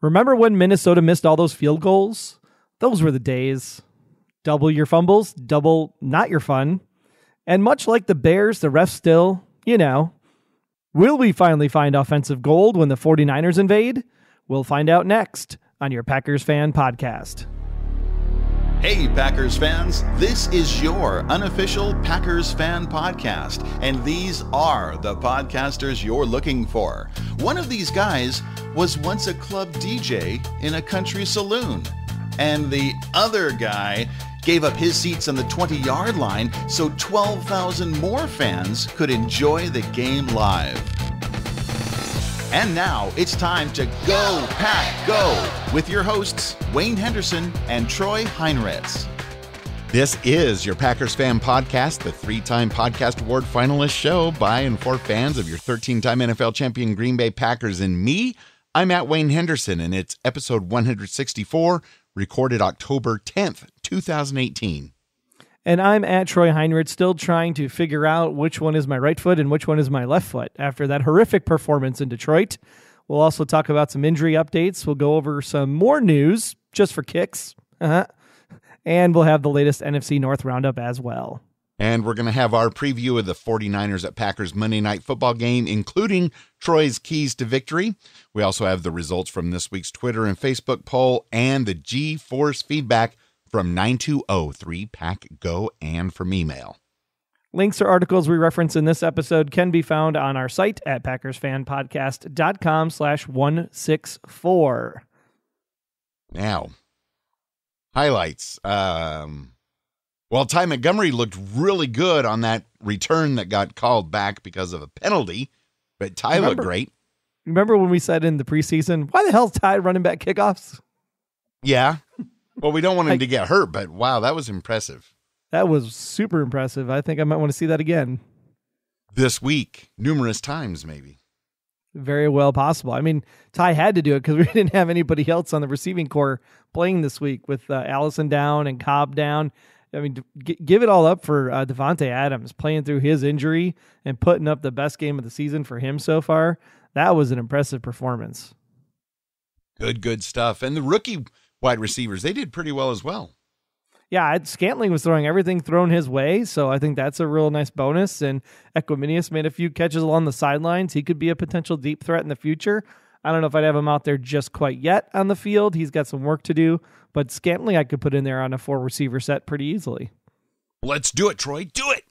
Remember when Minnesota missed all those field goals? Those were the days. Double your fumbles, double not your fun. And much like the Bears, the refs still, will we finally find offensive gold when the 49ers invade? We'll find out next on your Packers Fan Podcast. Hey, Packers fans, this is your unofficial Packers Fan Podcast, and these are the podcasters you're looking for. One of these guys was once a club DJ in a country saloon, and the other guy gave up his seats on the 20-yard line so 12,000 more fans could enjoy the game live. And now it's time to Go Pack Go with your hosts, Wayne Henderson and Troy Heinritz. This is your Packers Fan Podcast, the 3-time Podcast Award finalist show by and for fans of your 13-time NFL champion Green Bay Packers and me. I'm at Wayne Henderson, and it's episode 164, recorded October 10th, 2018. And I'm at Troy Heinritz, still trying to figure out which one is my right foot and which one is my left foot after that horrific performance in Detroit. We'll also talk about some injury updates. We'll go over some more news, just for kicks. And we'll have the latest NFC North roundup as well. And we're going to have our preview of the 49ers at Packers Monday Night Football game, including Troy's keys to victory. We also have the results from this week's Twitter and Facebook poll and the G-Force feedback from 920-3PACK-GO and from email. Links or articles we reference in this episode can be found on our site at PackersFanPodcast.com/164. Now, highlights. Ty Montgomery looked really good on that return that got called back because of a penalty, but Ty looked great. Remember when we said in the preseason, why the hell's Ty running back kickoffs? Yeah. Well, we don't want him to get hurt, but wow, that was impressive. That was super impressive. I think I might want to see that again. This week, numerous times, maybe. Very well possible. I mean, Ty had to do it because we didn't have anybody else on the receiving core playing this week with Allison down and Cobb down. I mean, give it all up for Devontae Adams playing through his injury and putting up the best game of the season for him so far. That was an impressive performance. Good stuff. And the rookie wide receivers, they did pretty well as well. Yeah, Scantling was throwing everything thrown his way, so I think that's a real nice bonus. And Equiminius made a few catches along the sidelines. He could be a potential deep threat in the future. I don't know if I'd have him out there just quite yet on the field. He's got some work to do, but Scantling I could put in there on a 4-receiver set pretty easily. Let's do it, Troy. Do it!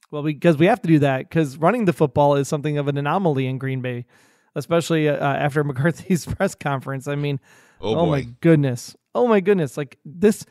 Well, because we have to do that, because running the football is something of an anomaly in Green Bay, especially after McCarthy's press conference. I mean, oh my goodness. Like this,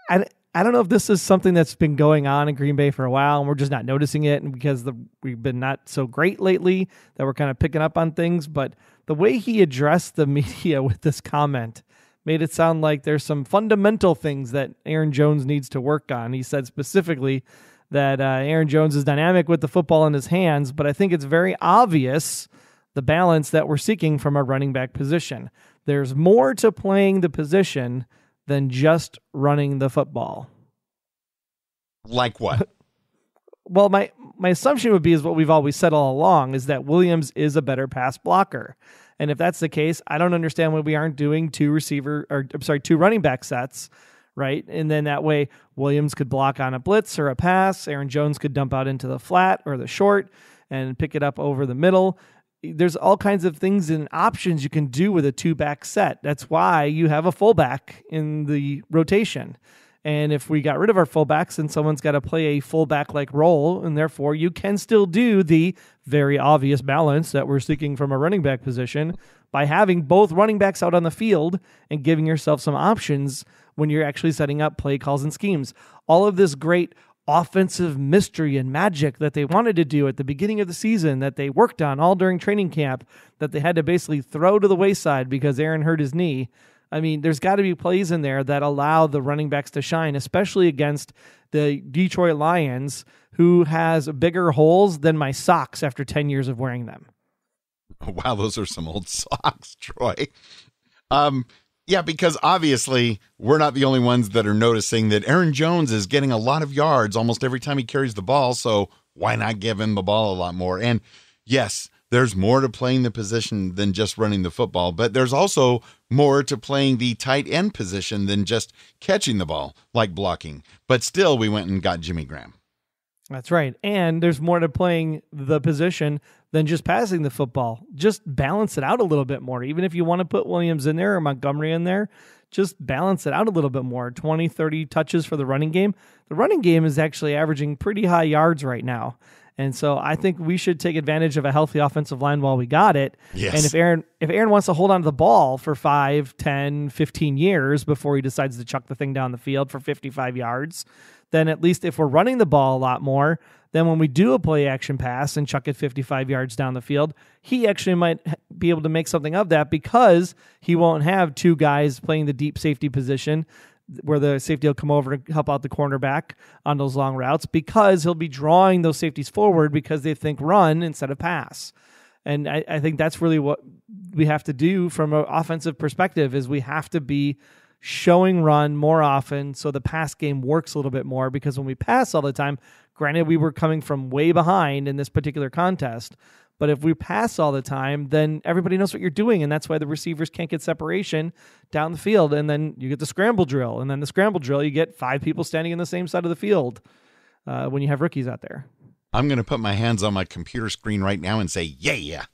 I don't know if this is something that's been going on in Green Bay for a while and we're just not noticing it, and because we've been not so great lately that we're kind of picking up on things. But the way he addressed the media with this comment made it sound like there's some fundamental things that Aaron Jones needs to work on. He said specifically that Aaron Jones is dynamic with the football in his hands, but I think it's very obvious the balance that we're seeking from a running back position. There's more to playing the position than just running the football. Like what? Well, my assumption would be is what we've always said all along, is that Williams is a better pass blocker. And if that's the case, I don't understand why we aren't doing two running back sets, right? And then that way Williams could block on a blitz or a pass. Aaron Jones could dump out into the flat or the short and pick it up over the middle. There's all kinds of things and options you can do with a 2-back set. That's why you have a fullback in the rotation. And if we got rid of our fullbacks, then someone's got to play a fullback-like role, and therefore you can still do the very obvious balance that we're seeking from a running back position by having both running backs out on the field and giving yourself some options when you're actually setting up play calls and schemes. All of this great offensive mystery and magic that they wanted to do at the beginning of the season, that they worked on all during training camp, that they had to basically throw to the wayside because Aaron hurt his knee. I mean, there's got to be plays in there that allow the running backs to shine, especially against the Detroit Lions, who has bigger holes than my socks after 10 years of wearing them. Oh, wow, those are some old socks, Troy. Yeah, because obviously we're not the only ones that are noticing that Aaron Jones is getting a lot of yards almost every time he carries the ball, so why not give him the ball a lot more? And yes, there's more to playing the position than just running the football, but there's also more to playing the tight end position than just catching the ball, like blocking. But still, we went and got Jimmy Graham. That's right. And there's more to playing the position than just passing the football. Just balance it out a little bit more. Even if you want to put Williams in there or Montgomery in there, just balance it out a little bit more. 20, 30 touches for the running game. The running game is actually averaging pretty high yards right now. And so I think we should take advantage of a healthy offensive line while we got it. Yes. And if Aaron wants to hold on to the ball for 5, 10, 15 years before he decides to chuck the thing down the field for 55 yards, then at least if we're running the ball a lot more, then when we do a play action pass and chuck it 55 yards down the field, he actually might be able to make something of that because he won't have two guys playing the deep safety position where the safety will come over to help out the cornerback on those long routes, because he'll be drawing those safeties forward because they think run instead of pass. And I think that's really what we have to do from an offensive perspective, is we have to be showing run more often so the pass game works a little bit more, because when we pass all the time, granted we were coming from way behind in this particular contest, but if we pass all the time, then everybody knows what you're doing, and that's why the receivers can't get separation down the field, and then you get the scramble drill, and then the scramble drill, you get 5 people standing in the same side of the field when you have rookies out there. I'm going to put my hands on my computer screen right now and say, yeah.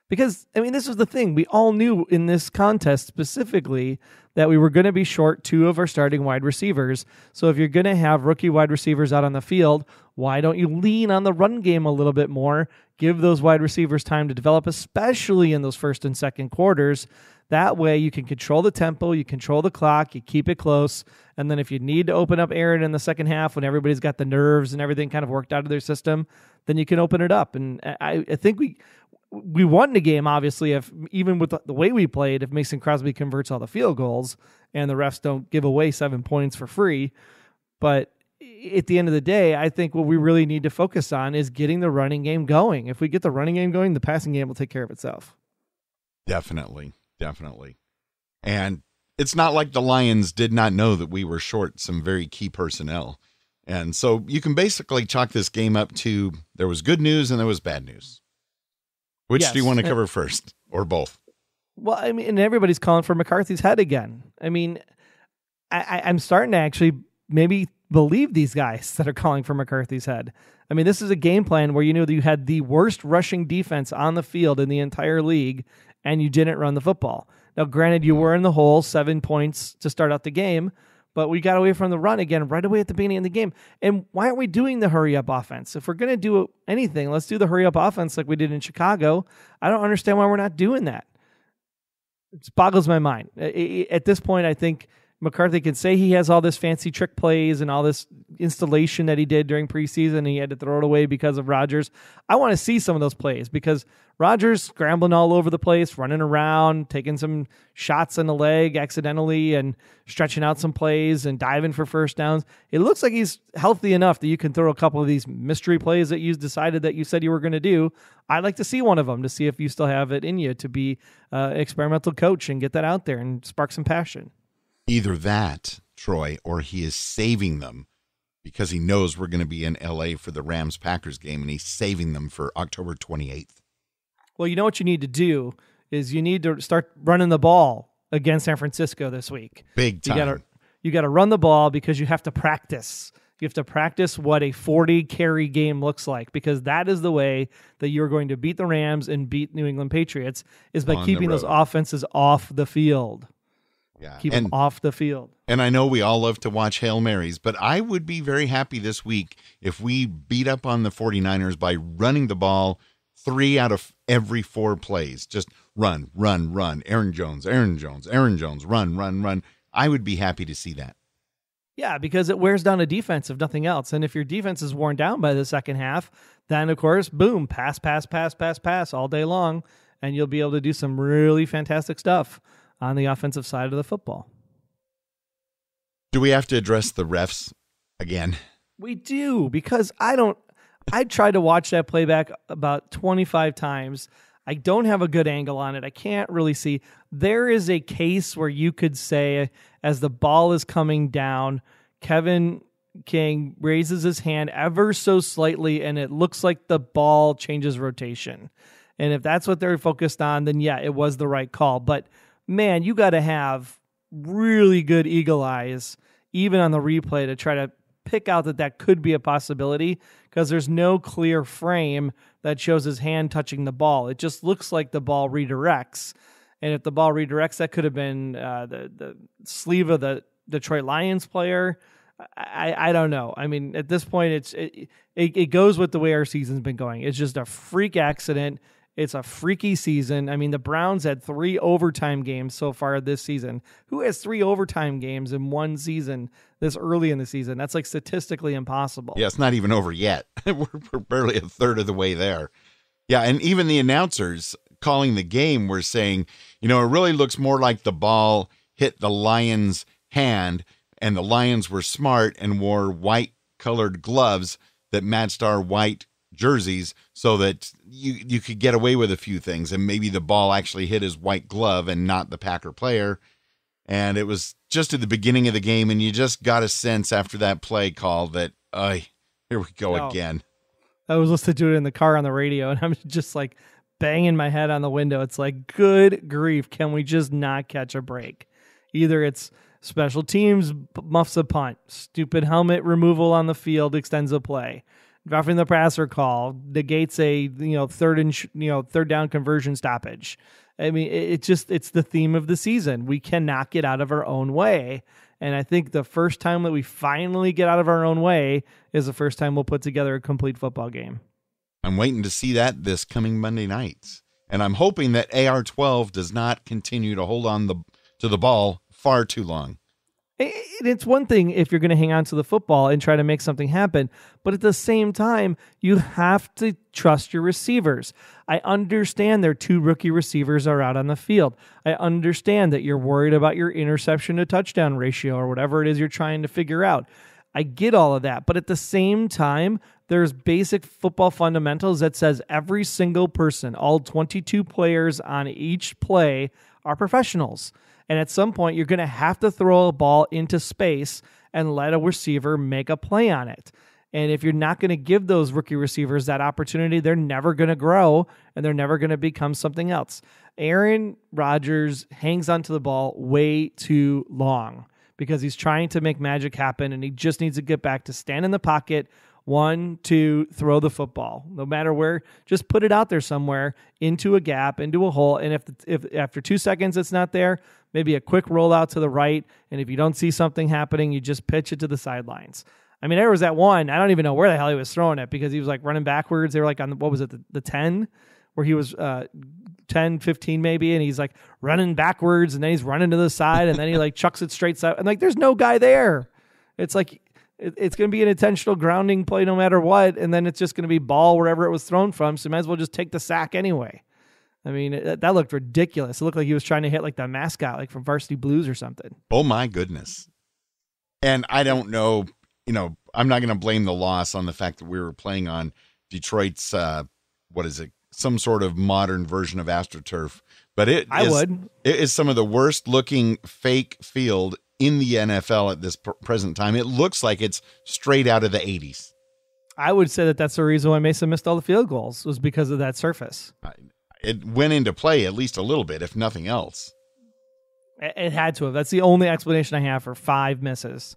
Because, I mean, this was the thing. We all knew in this contest specifically that we were going to be short 2 of our starting wide receivers. So if you're going to have rookie wide receivers out on the field, why don't you lean on the run game a little bit more? Give those wide receivers time to develop, especially in those first and second quarters. That way you can control the tempo, you control the clock, you keep it close. And then if you need to open up Aaron in the second half when everybody's got the nerves and everything kind of worked out of their system, then you can open it up. And I think we won the game, obviously, if even with the way we played, if Mason Crosby converts all the field goals and the refs don't give away 7 points for free. But at the end of the day, I think what we really need to focus on is getting the running game going. If we get the running game going, the passing game will take care of itself. Definitely. And it's not like the Lions did not know that we were short some very key personnel. And so you can basically chalk this game up to there was good news and there was bad news. Which Yes. do you want to cover first, or both? Well, I mean, and everybody's calling for McCarthy's head again. I mean, I'm starting to actually maybe believe these guys that are calling for McCarthy's head. I mean, this is a game plan where you knew that you had the worst rushing defense on the field in the entire league, and you didn't run the football. Now, granted, you were in the hole 7 points to start out the game, but we got away from the run again right away at the beginning of the game. And why aren't we doing the hurry-up offense? If we're going to do anything, let's do the hurry-up offense like we did in Chicago. I don't understand why we're not doing that. It boggles my mind. At this point, I think McCarthy can say he has all this fancy trick plays and all this installation that he did during preseason, and he had to throw it away because of Rodgers. I want to see some of those plays, because Rodgers scrambling all over the place, running around, taking some shots in the leg accidentally and stretching out some plays and diving for first downs. It looks like he's healthy enough that you can throw a couple of these mystery plays that you decided that you said you were going to do. I'd like to see one of them to see if you still have it in you to be an experimental coach and get that out there and spark some passion. Either that, Troy, or he is saving them because he knows we're going to be in L.A. for the Rams-Packers game, and he's saving them for October 28th. Well, you know what you need to do is you need to start running the ball against San Francisco this week. Big time. You got to run the ball because you have to practice. You have to practice what a 40-carry game looks like, because that is the way that you're going to beat the Rams and beat New England Patriots, is by keeping those offenses off the field. Yeah. Keep them off the field. And I know we all love to watch Hail Marys, but I would be very happy this week if we beat up on the 49ers by running the ball 3 out of every 4 plays. Just run. Aaron Jones, run. I would be happy to see that. Yeah, because it wears down a defense, if nothing else. And if your defense is worn down by the second half, then, of course, boom, pass all day long, and you'll be able to do some really fantastic stuff on the offensive side of the football. Do we have to address the refs again? We do, because I tried to watch that playback about 25 times. I don't have a good angle on it. I can't really see. There is a case where you could say, as the ball is coming down, Kevin King raises his hand ever so slightly, and it looks like the ball changes rotation. And if that's what they're focused on, then yeah, it was the right call. But man, you got to have really good eagle eyes, even on the replay, to try to pick out that could be a possibility, because there's no clear frame that shows his hand touching the ball. It just looks like the ball redirects. And if the ball redirects, that could have been the sleeve of the Detroit Lions player. I don't know. I mean, at this point, it goes with the way our season's been going. It's just a freak accident. It's a freaky season. I mean, the Browns had 3 overtime games so far this season. Who has 3 overtime games in one season this early in the season? That's like statistically impossible. Yeah, it's not even over yet. We're barely a third of the way there. Yeah, and even the announcers calling the game were saying, it really looks more like the ball hit the Lions' hand, and the Lions were smart and wore white-colored gloves that matched our white jerseys so that you could get away with a few things, and maybe the ball actually hit his white glove and not the Packer player. And it was just at the beginning of the game, and you just got a sense after that play call that, here we go again. I was listening to it in the car on the radio, and I'm just like banging my head on the window. It's like, good grief, can we just not catch a break? Either it's special teams muffs a punt, stupid helmet removal on the field extends a play, roughing the passer call negates a third down conversion stoppage. I mean, it's the theme of the season. We cannot get out of our own way. And I think the first time that we finally get out of our own way is the first time we'll put together a complete football game. I'm waiting to see that this coming Monday nights. And I'm hoping that AR-12 does not continue to hold on to the ball far too long. It's one thing if you're going to hang on to the football and try to make something happen, but at the same time, you have to trust your receivers. I understand their 2 rookie receivers are out on the field. I understand that you're worried about your interception to touchdown ratio or whatever it is you're trying to figure out. I get all of that, but at the same time, there's basic football fundamentals that says every single person, all 22 players on each play, are professionals. And at some point, you're going to have to throw a ball into space and let a receiver make a play on it. And if you're not going to give those rookie receivers that opportunity, they're never going to grow and they're never going to become something else. Aaron Rodgers hangs onto the ball way too long because he's trying to make magic happen, and he just needs to get back to stand in the pocket, 1, 2, throw the football. No matter where, just put it out there somewhere into a gap, into a hole. And if after 2 seconds it's not there, maybe a quick rollout to the right. And if you don't see something happening, you just pitch it to the sidelines. I mean, there was that one, I don't even know where the hell he was throwing it because he was like running backwards. They were like on, what was it, the 10, where he was 10, 15 maybe, and he's like running backwards, and then he's running to the side, and then he like chucks it straight side. And like, there's no guy there. It's like, it's going to be an intentional grounding play no matter what, and then it's just going to be ball wherever it was thrown from, so you might as well just take the sack anyway. I mean, that looked ridiculous. It looked like he was trying to hit like the mascot, like from Varsity Blues or something. Oh, my goodness. And I don't know, I'm not going to blame the loss on the fact that we were playing on Detroit's, some sort of modern version of AstroTurf. But it is some of the worst looking fake field in the NFL at this present time. It looks like it's straight out of the 80s. I would say that's the reason why Mason missed all the field goals, was because of that surface. It went into play at least a little bit, if nothing else. It had to have. That's the only explanation I have for 5 misses.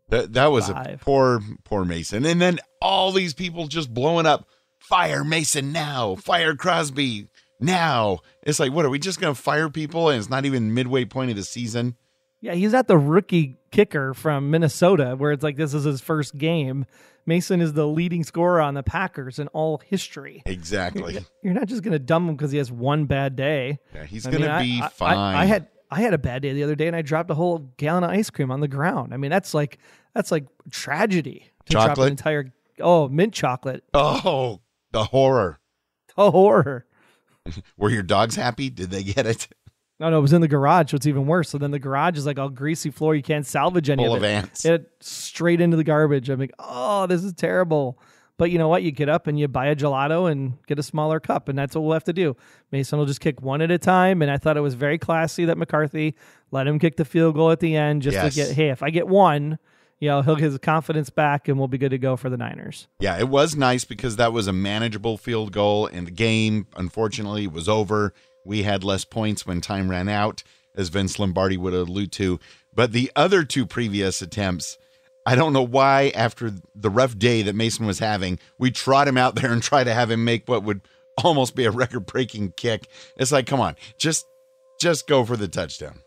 That was 5. A poor Mason. And then all these people just blowing up, fire Mason now, fire Crosby now. It's like, what, are we just going to fire people and it's not even midway point of the season? Yeah, he's not the rookie kicker from Minnesota where it's like this is his first game. Mason is the leading scorer on the Packers in all history. Exactly. You're not just going to dump him because he has one bad day. Yeah, he's going to be fine. I had a bad day the other day and I dropped a whole gallon of ice cream on the ground. I mean, that's like tragedy. Chocolate? Drop an entire mint chocolate. Oh, the horror. The horror. Were your dogs happy? Did they get it? No, it was in the garage, so it's even worse. So then the garage is like all greasy floor. You can't salvage any full of it. Full of ants. It straight into the garbage. I'm like, oh, this is terrible. But you know what? You get up and you buy a gelato and get a smaller cup, and that's what we'll have to do. Mason will just kick one at a time, and I thought it was very classy that McCarthy let him kick the field goal at the end just to get, hey, if I get one, he'll get his confidence back and we'll be good to go for the Niners. Yeah, it was nice because that was a manageable field goal, and the game, unfortunately, was over. We had less points when time ran out, as Vince Lombardi would allude to. But the other two previous attempts, I don't know why, after the rough day that Mason was having, we trot him out there and try to have him make what would almost be a record-breaking kick. It's like, come on, just go for the touchdown.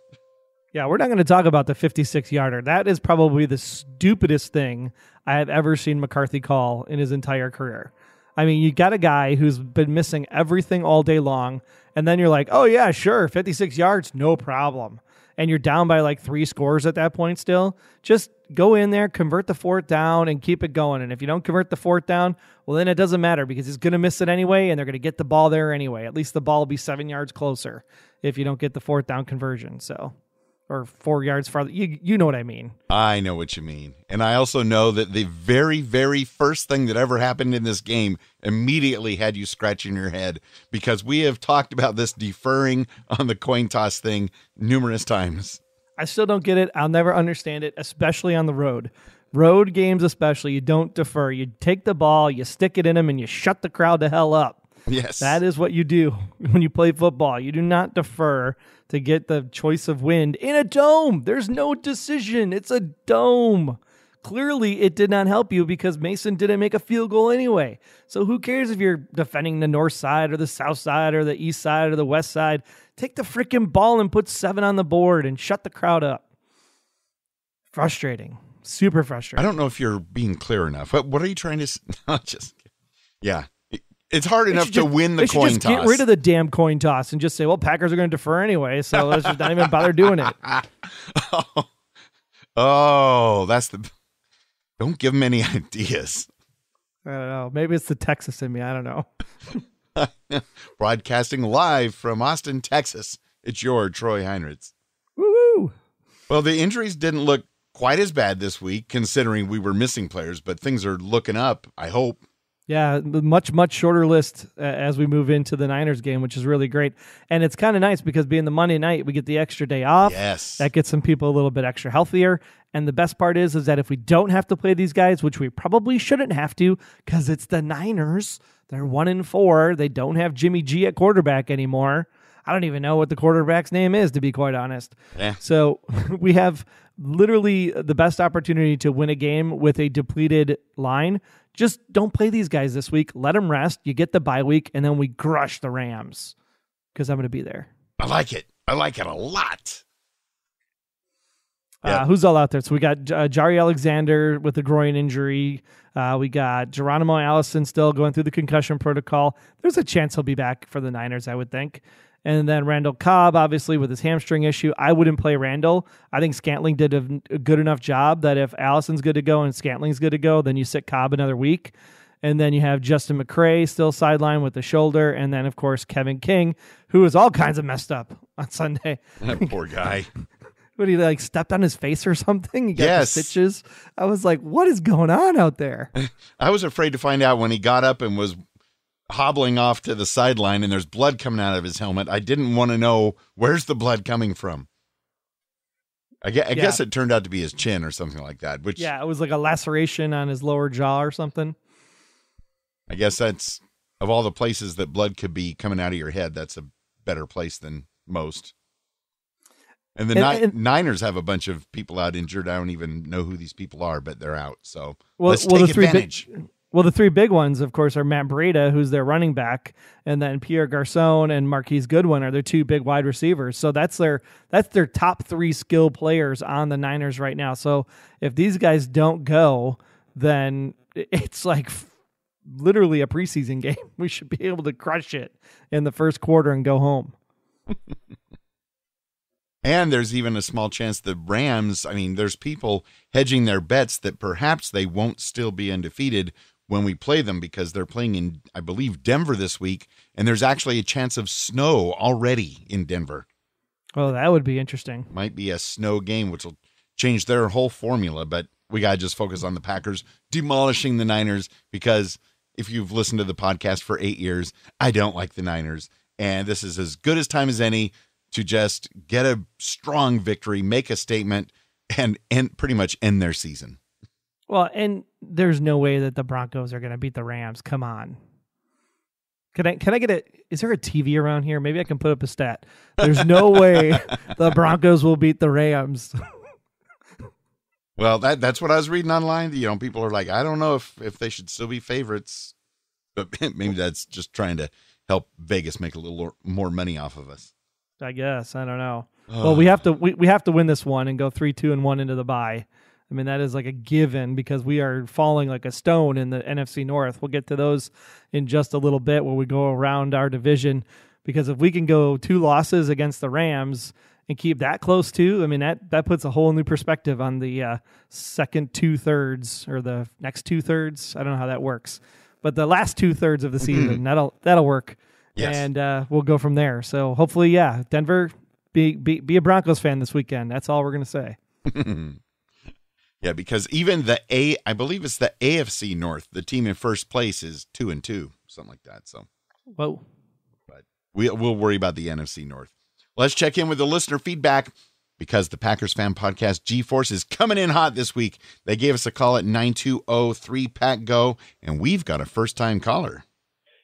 Yeah, we're not going to talk about the 56-yarder. That is probably the stupidest thing I have ever seen McCarthy call in his entire career. I mean, you got a guy who's been missing everything all day long, and then you're like, oh, yeah, sure, 56 yards, no problem. And you're down by like 3 scores at that point still. Just go in there, convert the 4th down, and keep it going. And if you don't convert the 4th down, well, then it doesn't matter because he's going to miss it anyway, and they're going to get the ball there anyway. At least the ball will be 7 yards closer if you don't get the 4th down conversion. So, or 4 yards farther. You know what I mean. I know what you mean. And I also know that the very, very first thing that ever happened in this game immediately had you scratching your head, because we have talked about this deferring on the coin toss thing numerous times. I still don't get it. I'll never understand it, especially on the road. Road games especially, you don't defer. You take the ball, you stick it in them, and you shut the crowd the hell up. Yes. That is what you do when you play football. You do not defer to get the choice of wind in a dome. There's no decision. It's a dome. Clearly, it did not help you because Mason didn't make a field goal anyway. So who cares if you're defending the north side or the south side or the east side or the west side? Take the freaking ball and put 7 on the board and shut the crowd up. Frustrating. Super frustrating. I don't know if you're being clear enough. What are you trying to say? Yeah. It's hard enough to win the coin toss. Get rid of the damn coin toss and just say, well, Packers are going to defer anyway, so let's just not even bother doing it. That's the... Don't give them any ideas. I don't know. Maybe it's the Texas in me. I don't know. Broadcasting live from Austin, Texas. It's your Troy Heinritz. Woo-hoo! Well, the injuries didn't look quite as bad this week, considering we were missing players, but things are looking up, I hope. Yeah, much, much shorter list as we move into the Niners game, which is really great. And it's kind of nice because being the Monday night, we get the extra day off. Yes. That gets some people a little bit extra healthier. And the best part is that if we don't have to play these guys, which we probably shouldn't have to because it's the Niners, they're 1-4. They don't have Jimmy G at quarterback anymore. I don't even know what the quarterback's name is, to be quite honest. Yeah. So we have literally the best opportunity to win a game with a depleted line. Just don't play these guys this week. Let them rest. You get the bye week, and then we crush the Rams because I'm going to be there. I like it. I like it a lot. Yeah. Who's all out there? So we got Jari Alexander with a groin injury. We got Geronimo Allison still going through the concussion protocol. There's a chance he'll be back for the Niners, I would think. And then Randall Cobb, obviously, with his hamstring issue. I wouldn't play Randall. I think Scantling did a good enough job that if Allison's good to go and Scantling's good to go, then you sit Cobb another week. And then you have Justin McCray still sidelined with the shoulder. And then, of course, Kevin King, who is all kinds of messed up on Sunday. That poor guy. What, he like stepped on his face or something? He got the stitches. I was like, what is going on out there? I was afraid to find out when he got up and was hobbling off to the sideline and there's blood coming out of his helmet. I didn't want to know where's the blood coming from. I guess it turned out to be his chin or something like that. Which it was like a laceration on his lower jaw or something. I guess that's, of all the places that blood could be coming out of your head, that's a better place than most. And the Niners have a bunch of people out injured. I don't even know who these people are, but they're out. So let's take advantage. The 3 big ones, of course, are Matt Breida, who's their running back, and then Pierre Garçon and Marquise Goodwin are their 2 big wide receivers. So that's their top 3 skill players on the Niners right now. So if these guys don't go, then it's like literally a preseason game. We should be able to crush it in the first quarter and go home. And there's even a small chance the Rams, there's people hedging their bets that perhaps they won't still be undefeated when we play them because they're playing in, I believe, Denver this week, and there's actually a chance of snow already in Denver. Oh, that would be interesting. Might be a snow game, which will change their whole formula, but we got to just focus on the Packers demolishing the Niners because if you've listened to the podcast for 8 years, I don't like the Niners, and this is as good as time as any to just get a strong victory, make a statement, and pretty much end their season. Well, and there's no way that the Broncos are going to beat the Rams. Come on. Can I get is there a TV around here? Maybe I can put up a stat. There's no way the Broncos will beat the Rams. Well, that's what I was reading online. People are like, I don't know if they should still be favorites, but maybe that's just trying to help Vegas make a little more money off of us. I guess. I don't know. Well, we have to win this one and go 3-2-1 into the bye. I mean, that is like a given because we are falling like a stone in the NFC North. We'll get to those in just a little bit when we go around our division, because if we can go 2 losses against the Rams and keep that close too, I mean, that puts a whole new perspective on the second 2/3 or the next 2/3. I don't know how that works, but the last 2/3 of the season, that'll work. Yes. And we'll go from there. So hopefully, Denver, be a Broncos fan this weekend. That's all we're going to say. Yeah, because even I believe it's the AFC North, the team in first place is 2-2, something like that. So, whoa. But we'll worry about the NFC North. Let's check in with the listener feedback, because the Packers Fan Podcast G-Force is coming in hot this week. They gave us a call at 920-3-PACK-GO, and we've got a first-time caller.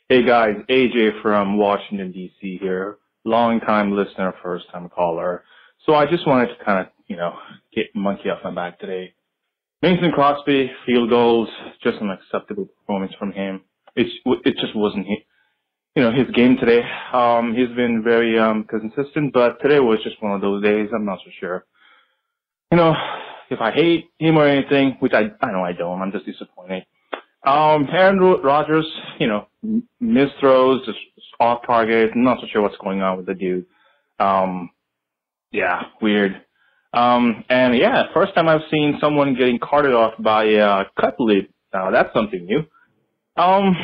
Hey guys, AJ from Washington, D.C. here. Long-time listener, first-time caller. So I just wanted to kind of, get monkey off my back today. Mason Crosby, field goals, just an acceptable performance from him. It just wasn't his game today. He's been very consistent, but today was just one of those days. I'm not so sure. If I hate him or anything, which I know I don't. I'm just disappointed. Aaron Rodgers, missed throws, just off target. I'm not so sure what's going on with the dude. Yeah, weird. First time I've seen someone getting carted off by a cut lip. Now that's something new. And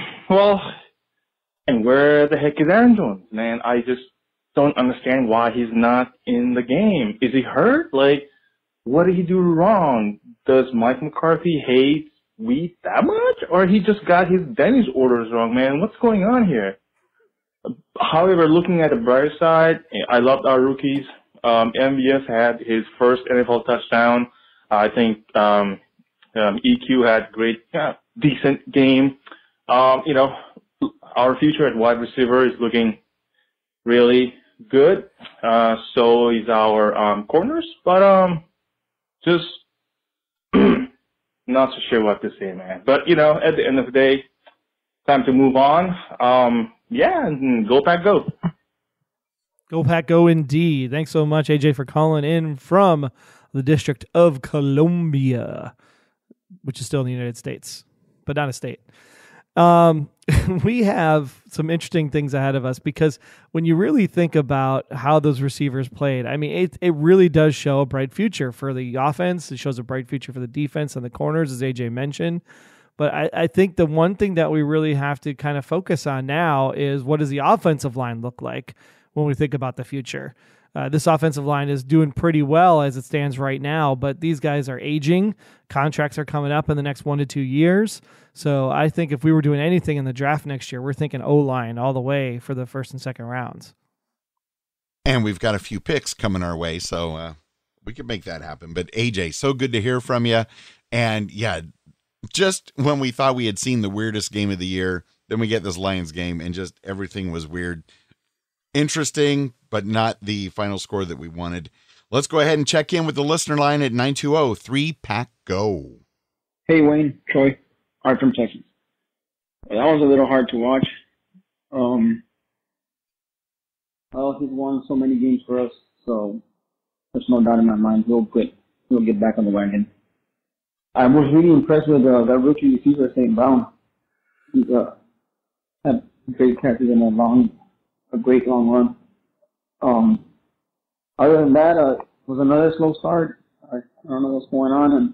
where the heck is Aaron Jones, man? I just don't understand why he's not in the game. Is he hurt? Like, what did he do wrong? Does Mike McCarthy hate wheat that much? Or he just got his Denny's orders wrong, man? What's going on here? However, looking at the brighter side, I loved our rookies. MVS had his first NFL touchdown. I think EQ had great, decent game. Our future at wide receiver is looking really good. So is our corners, but just not so sure what to say, man. But at the end of the day, time to move on. And go Pack, go. Go Pack, go indeed. Thanks so much, AJ, for calling in from the District of Columbia, which is still in the United States, but not a state. We have some interesting things ahead of us, because when you really think about how those receivers played, I mean, it really does show a bright future for the offense. It shows a bright future for the defense and the corners, as AJ mentioned. But I think the one thing that we really have to kind of focus on now is, what does the offensive line look like when we think about the future? This offensive line is doing pretty well as it stands right now, but these guys are aging. Contracts are coming up in the next 1 to 2 years. So I think if we were doing anything in the draft next year, we're thinking O-line all the way for the first and second rounds. And we've got a few picks coming our way, so we can make that happen. But AJ, so good to hear from you. And just when we thought we had seen the weirdest game of the year, then we get this Lions game and just everything was weird. Interesting, but not the final score that we wanted. Let's go ahead and check in with the listener line at 920-3-PACK-GO. Hey, Wayne, Troy, Art from Texas. That was a little hard to watch. He's won so many games for us, so there's no doubt in my mind he'll get back on the wagon. I was really impressed with that rookie receiver, St. Brown. He's had great catches in a great long run. Other than that, it was another slow start. I don't know what's going on, and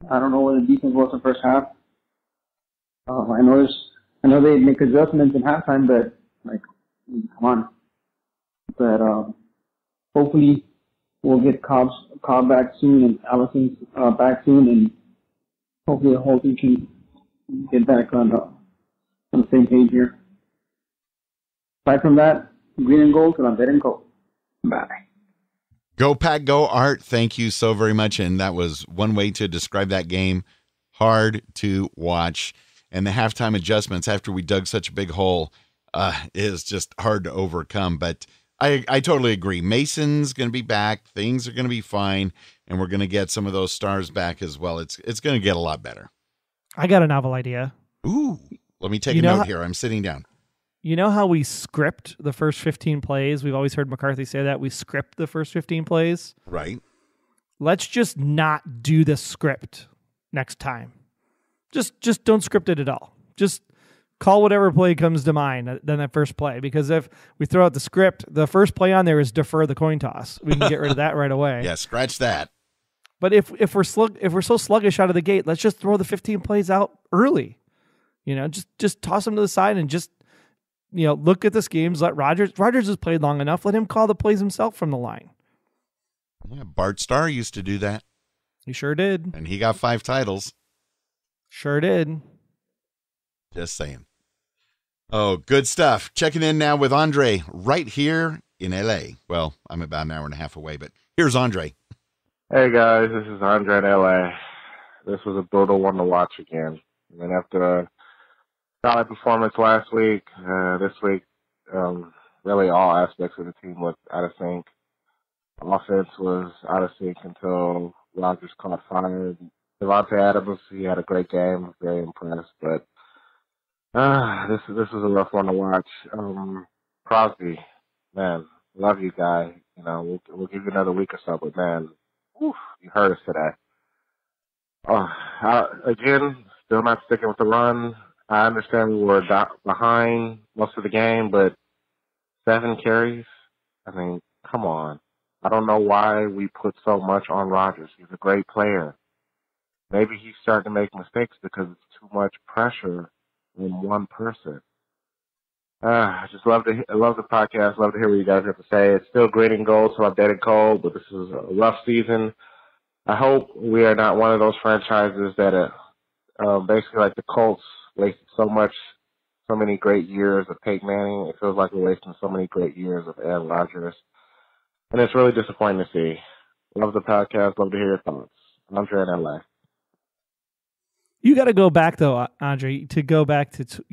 I don't know what the defense was in the first half. I know they make adjustments in halftime, but come on. But hopefully we'll get Cobb back soon, and Allison's back soon, and hopefully the whole team can get back on the same page here. Aside from that, green and gold, and I'm betting gold. Bye. Go Pack, go Art. Thank you so very much. And that was one way to describe that game. Hard to watch. And the halftime adjustments after we dug such a big hole is just hard to overcome. But I totally agree. Mason's going to be back. Things are going to be fine. And we're going to get some of those stars back as well. It's going to get a lot better. I got a novel idea. Ooh, let me take a note here. I'm sitting down. You know how we script the first 15 plays? We've always heard McCarthy say that. We script the first 15 plays. Right. Let's just not do the script next time. Just don't script it at all. Just call whatever play comes to mind than that first play. Because if we throw out the script, the first play on there is defer the coin toss. We can get rid of that right away. Yeah, scratch that. But if we're so sluggish out of the gate, let's just throw the 15 plays out early. Just toss them to the side and just look at the schemes. Let Rodgers has played long enough. Let him call the plays himself from the line. Yeah, Bart Starr used to do that. He sure did. And he got 5 titles. Sure did. Just saying. Oh, good stuff. Checking in now with Andre right here in LA. Well, I'm about an hour and a half away, but here's Andre. Hey guys, this is Andre in LA. This was a brutal one to watch again. I mean, after a solid performance last week, this week, really all aspects of the team looked out of sync. Offense was out of sync until Rodgers caught fire. Devontae Adams, he had a great game. Very impressed, but this was a rough one to watch. Crosby, man, love you, guy. We'll give you another week or so, but man, whew, you hurt us today. Again, still not sticking with the run. I understand we were behind most of the game, but 7 carries? I mean, come on. I don't know why we put so much on Rodgers. He's a great player. Maybe he's starting to make mistakes because it's too much pressure on one person. I just love the podcast. Love to hear what you guys have to say. It's still green and gold, so I'm dead and cold, but this is a rough season. I hope we are not one of those franchises that basically like the Colts wasted so many great years of Peyton Manning. It feels like we're wasting so many great years of Aaron Rodgers. And it's really disappointing to see. Love the podcast. Love to hear your thoughts. Andre in LA. You got to go back, though, Andre, to go back to,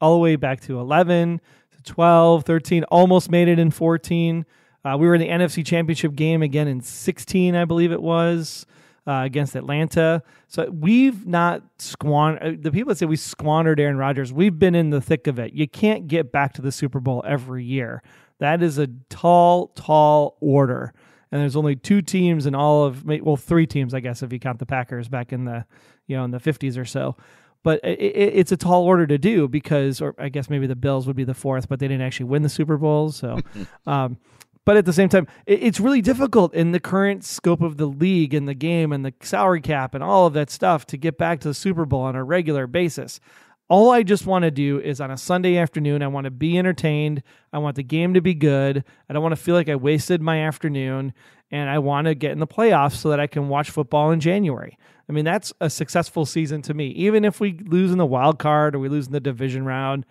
all the way back to 11, to 12, 13, almost made it in 14. We were in the NFC Championship game again in 16, I believe it was, against Atlanta. So we've not squandered. The people that say we squandered Aaron Rodgers, we've been in the thick of it. You can't get back to the Super Bowl every year. That is a tall order. And there's only 2 teams in all of, 3 teams, I guess, if you count the Packers back in the, in the 50s or so. But it's a tall order to do because, or I guess maybe the Bills would be the 4th, but they didn't actually win the Super Bowl. So, but at the same time, it's really difficult in the current scope of the league and the game and the salary cap and all of that stuff to get back to the Super Bowl on a regular basis. All I just want to do is on a Sunday afternoon, I want to be entertained. I want the game to be good. I don't want to feel like I wasted my afternoon, and I want to get in the playoffs so that I can watch football in January. I mean, that's a successful season to me. Even if we lose in the wild card or we lose in the division round,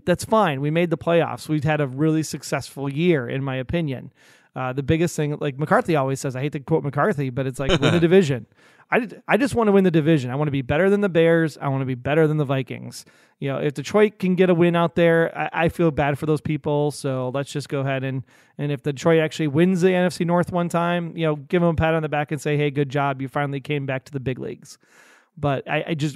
that's fine. We made the playoffs. We've had a really successful year, in my opinion. The biggest thing, like McCarthy always says, I hate to quote McCarthy, but it's like win the division. I just want to win the division. I want to be better than the Bears. I want to be better than the Vikings. If Detroit can get a win out there, I feel bad for those people. So let's just go ahead and if Detroit actually wins the NFC North one time, give them a pat on the back and say, hey, good job. You finally came back to the big leagues. But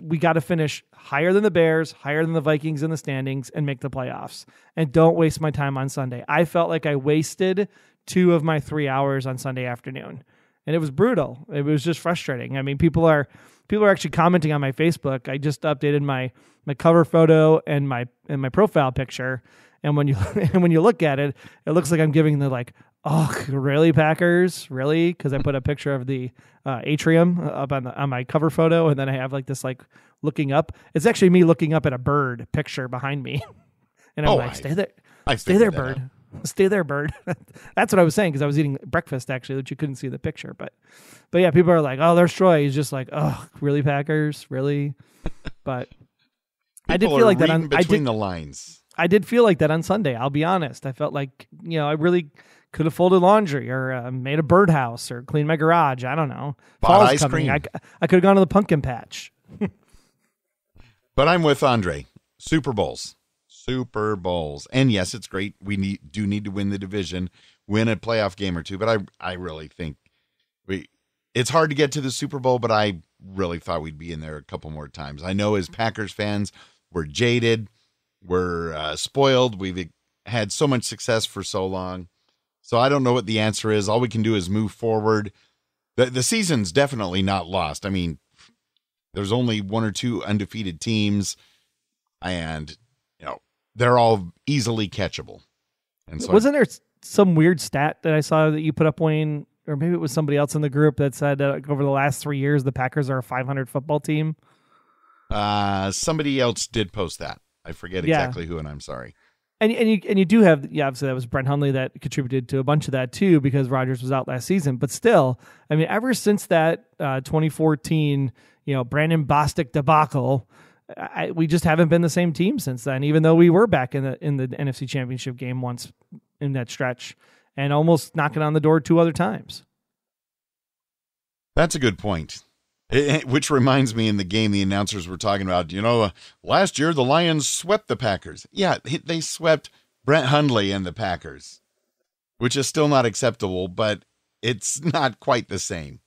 we got to finish higher than the Bears, higher than the Vikings in the standings, and make the playoffs. And don't waste my time on Sunday. I felt like I wasted 2 of my 3 hours on Sunday afternoon. And it was brutal. It was just frustrating. I mean, people are actually commenting on my Facebook. I just updated my cover photo and my profile picture. And when you look at it, it looks like I'm giving the like, oh, really, Packers? Really? Because I put a picture of the atrium up on my cover photo, and then I have like this like looking up. It's actually me looking up at a bird picture behind me. And I'm like, stay there. Stay there, bird. Stay there, bird. That's what I was saying because I was eating breakfast actually, that you couldn't see the picture. But yeah, people are like, oh, there's Troy. He's just like, oh, really, Packers, really. But I did feel like that between the lines. I did feel like that on Sunday. I'll be honest. I felt like I really could have folded laundry or made a birdhouse or cleaned my garage. I don't know. Bought Fall's ice coming. cream. I could have gone to the pumpkin patch. But I'm with Andre. Super Bowls. And yes, it's great. We do need to win the division, win a playoff game or two. But I really think it's hard to get to the Super Bowl, but I really thought we'd be in there a couple more times. I know as Packers fans, we're jaded. We're spoiled. We've had so much success for so long. So I don't know what the answer is. All we can do is move forward. The season's definitely not lost. I mean, there's only one or two undefeated teams, and they're all easily catchable. And so wasn't there some weird stat that I saw that you put up, Wayne, or maybe it was somebody else in the group that said that over the last 3 years the Packers are a 500 football team? Somebody else did post that. I forget exactly who, and I'm sorry. And you do have, obviously that was Brent Hundley that contributed to a bunch of that too, because Rodgers was out last season. But still, I mean, ever since that 2014, Brandon Bostic debacle, we just haven't been the same team since then. Even though we were back in the NFC Championship game once in that stretch, and almost knocking on the door 2 other times. That's a good point. Which reminds me, in the game, the announcers were talking about, last year the Lions swept the Packers. Yeah, they swept Brent Hundley and the Packers, which is still not acceptable, but it's not quite the same.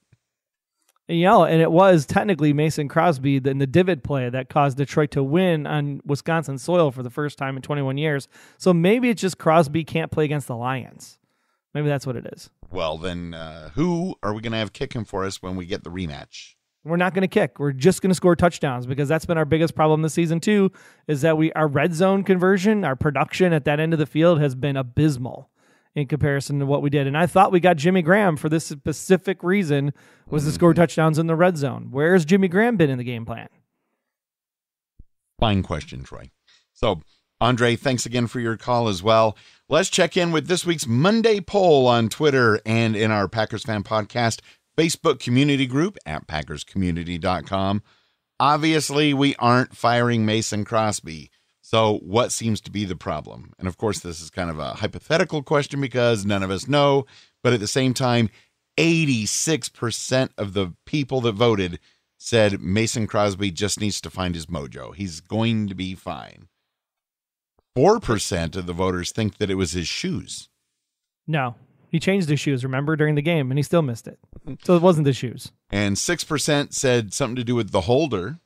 And it was technically Mason Crosby in the divot play that caused Detroit to win on Wisconsin soil for the first time in 21 years. So maybe it's just Crosby can't play against the Lions. Maybe that's what it is. Well, then who are we going to have kicking for us when we get the rematch? We're not going to kick. We're just going to score touchdowns, because that's been our biggest problem this season too, is that our red zone conversion, our production at that end of the field has been abysmal in comparison to what we did. And I thought we got Jimmy Graham for this specific reason, was to score touchdowns in the red zone. Where's Jimmy Graham been in the game plan? Fine question, Troy. So, Andre, thanks again for your call as well. Let's check in with this week's Monday poll on Twitter and in our Packers Fan Podcast Facebook community group at PackersCommunity.com. Obviously, we aren't firing Mason Crosby. So what seems to be the problem? And of course, this is kind of a hypothetical question because none of us know. But at the same time, 86% of the people that voted said Mason Crosby just needs to find his mojo. He's going to be fine. 4% of the voters think that it was his shoes. No. He changed his shoes, remember, during the game, and he still missed it. So it wasn't the shoes. And 6% said something to do with the holder.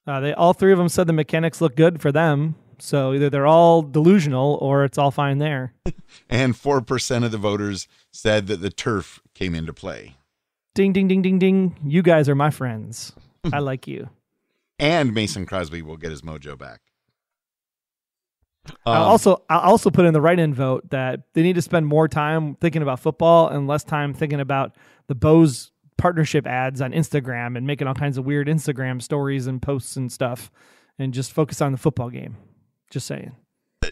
All 3 of them said the mechanics look good for them. So either they're all delusional or it's all fine there. And 4% of the voters said that the turf came into play. Ding, ding, ding, ding, ding. You guys are my friends. I like you. And Mason Crosby will get his mojo back. I'll also put in the write-in vote that they need to spend more time thinking about football and less time thinking about the Bose partnership ads on Instagram and making all kinds of weird Instagram stories and posts and stuff, and just focus on the football game. Just saying.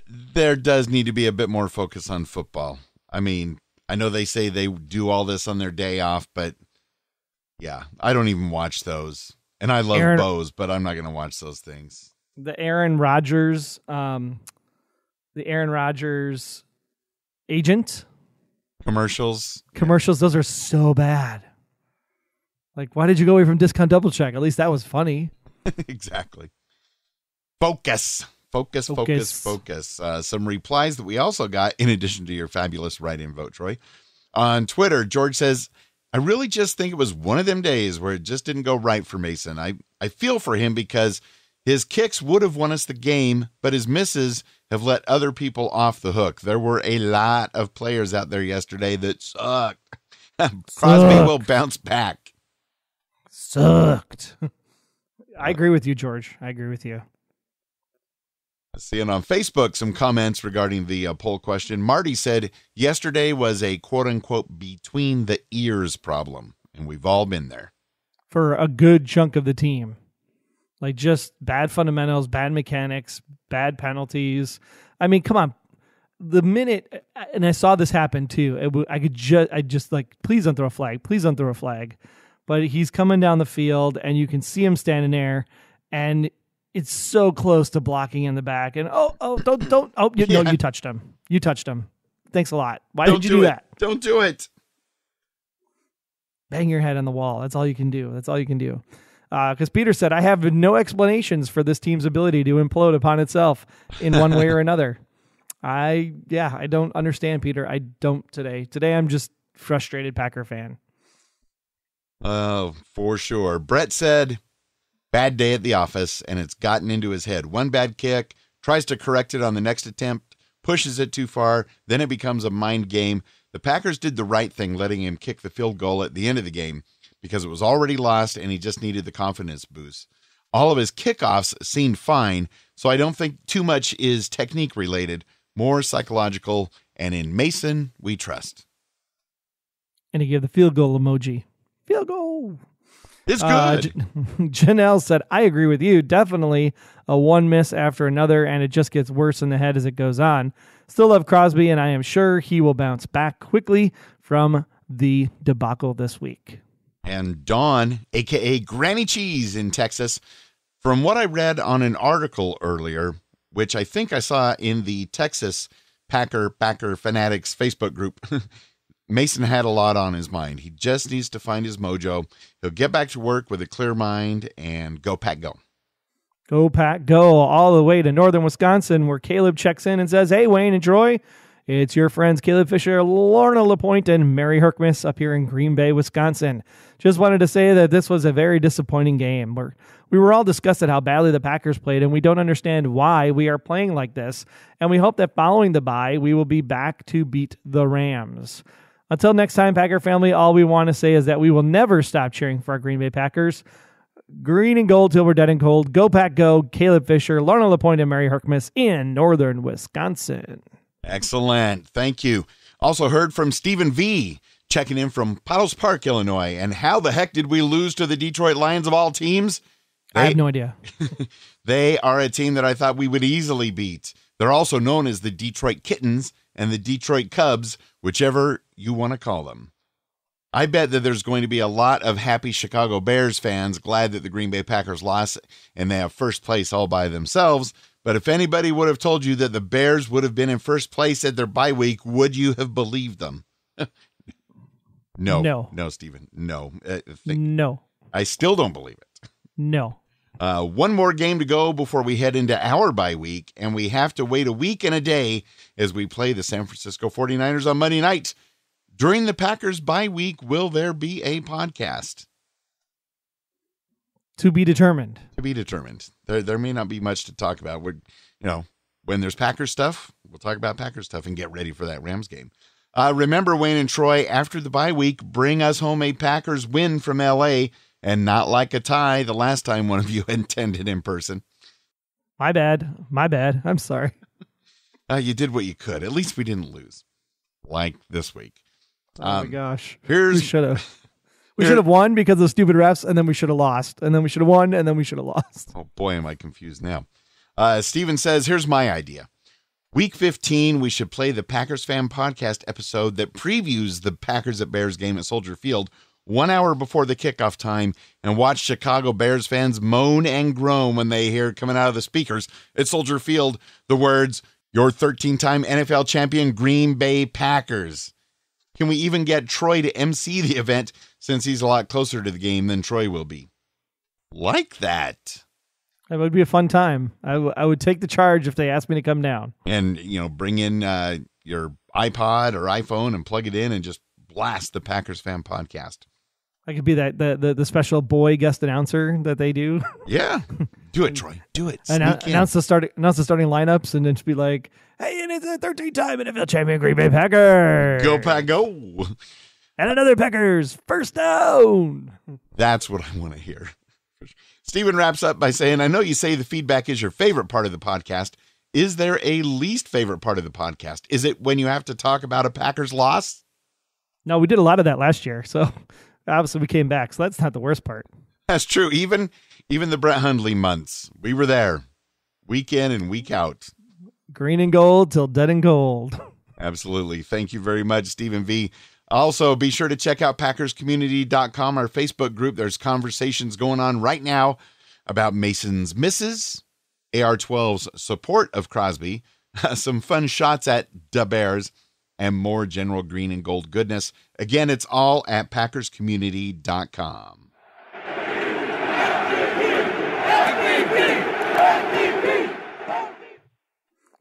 There does need to be a bit more focus on football. I mean, I know they say they do all this on their day off, but yeah, I don't even watch those. And I love Bose, but I'm not going to watch those things. The Aaron Rodgers agent commercials, those are so bad. Like, why did you go away from Discount Double Check? At least that was funny. Exactly. Focus. Some replies that we also got in addition to your fabulous write-in vote, Troy. On Twitter, George says, I really just think it was one of them days where it just didn't go right for Mason. I feel for him because his kicks would have won us the game, but his misses have let other people off the hook. There were a lot of players out there yesterday that sucked. Crosby will bounce back. Sucked. I agree with you, George. I agree with you. Seeing on Facebook some comments regarding the poll question. Marty said yesterday was a quote-unquote between the ears problem, and we've all been there. For a good chunk of the team. Like, just bad fundamentals, bad mechanics, bad penalties. I mean, come on. The minute, and I saw this happen too, I just like, please don't throw a flag. Please don't throw a flag. But he's coming down the field, and you can see him standing there, and it's so close to blocking in the back. And, don't. Oh, you touched him. You touched him. Thanks a lot. Why did you do that? Don't do it. Bang your head on the wall. That's all you can do. Because Peter said, I have no explanations for this team's ability to implode upon itself in one way or another. I don't understand, Peter. I don't today. Today, I'm just frustrated Packer fan. Oh, for sure. Brett said, bad day at the office, and it's gotten into his head. One bad kick, tries to correct it on the next attempt, pushes it too far, then it becomes a mind game. The Packers did the right thing letting him kick the field goal at the end of the game because it was already lost and he just needed the confidence boost. All of his kickoffs seemed fine, so I don't think too much is technique related, more psychological, and in Mason, we trust. And he gave the field goal emoji. Field goal. It's good. Janelle said, I agree with you. Definitely a one miss after another, and it just gets worse in the head as it goes on. Still love Crosby, and I am sure he will bounce back quickly from the debacle this week. And Dawn, a.k.a. Granny Cheese in Texas, from what I read on an article earlier, which I think I saw in the Texas Packer Fanatics Facebook group, Mason had a lot on his mind. He just needs to find his mojo. He'll get back to work with a clear mind and go Pack go. Go Pack go all the way to northern Wisconsin where Caleb checks in and says, hey, Wayne and Troy, it's your friends Caleb Fisher, Lorna LaPointe, and Mary Herkmas up here in Green Bay, Wisconsin. Just wanted to say that this was a very disappointing game. We were all disgusted how badly the Packers played, and we don't understand why we are playing like this. And we hope that following the bye, we will be back to beat the Rams. Until next time, Packer family, all we want to say is that we will never stop cheering for our Green Bay Packers. Green and gold till we're dead and cold. Go Pack go. Caleb Fisher, Lorna LaPointe, and Mary Herkmas in northern Wisconsin. Excellent. Thank you. Also heard from Stephen V. checking in from Palos Park, Illinois. And how the heck did we lose to the Detroit Lions of all teams? I have no idea. They are a team that I thought we would easily beat. They're also known as the Detroit Kittens and the Detroit Cubs, whichever you want to call them. I bet that there's going to be a lot of happy Chicago Bears fans glad that the Green Bay Packers lost and they have first place all by themselves. But if anybody would have told you that the Bears would have been in first place at their bye week, would you have believed them? No, Stephen. No. No. I still don't believe it. No. One more game to go before we head into our bye week, and we have to wait a week and a day as we play the San Francisco 49ers on Monday night. During the Packers bye week, will there be a podcast? To be determined. To be determined. There may not be much to talk about. When there's Packers stuff, we'll talk about Packers stuff and get ready for that Rams game. Remember, Wayne and Troy, after the bye week, bring us home a Packers win from L.A., and not like a tie the last time one of you attended in person. My bad. I'm sorry. You did what you could. At least we didn't lose. Like this week. Oh my gosh. We should have. We should have won because of stupid refs, and then we should have lost. And then we should have won, and then we should have lost. Oh boy, am I confused now. Steven says, here's my idea. Week 15, we should play the Packers Fan Podcast episode that previews the Packers at Bears game at Soldier Field 1 hour before the kickoff time, and watch Chicago Bears fans moan and groan when they hear coming out of the speakers at Soldier Field the words, your 13-time NFL champion Green Bay Packers. Can we even get Troy to MC the event since he's a lot closer to the game than Troy will be? Like that. That would be a fun time. I would take the charge if they asked me to come down. And, bring in your iPod or iPhone and plug it in and just blast the Packers Fan Podcast. I could be the special boy guest announcer that they do. Yeah. Do it, Troy. Do it. Announce the starting lineups and then just be like, hey, and it's a 13-time NFL champion Green Bay Packers. Go Pack, go. And another Packers first down. That's what I want to hear. Steven wraps up by saying, I know you say the feedback is your favorite part of the podcast. Is there a least favorite part of the podcast? Is it when you have to talk about a Packers loss? No, we did a lot of that last year. So obviously we came back. So that's not the worst part. That's true. Even the Brett Hundley months, we were there week in and week out. Green and gold till dead and cold. Absolutely. Thank you very much, Stephen V. Also, be sure to check out PackersCommunity.com, our Facebook group. There's conversations going on right now about Mason's misses, AR-12's support of Crosby, some fun shots at the Bears, and more general green and gold goodness. Again, it's all at PackersCommunity.com.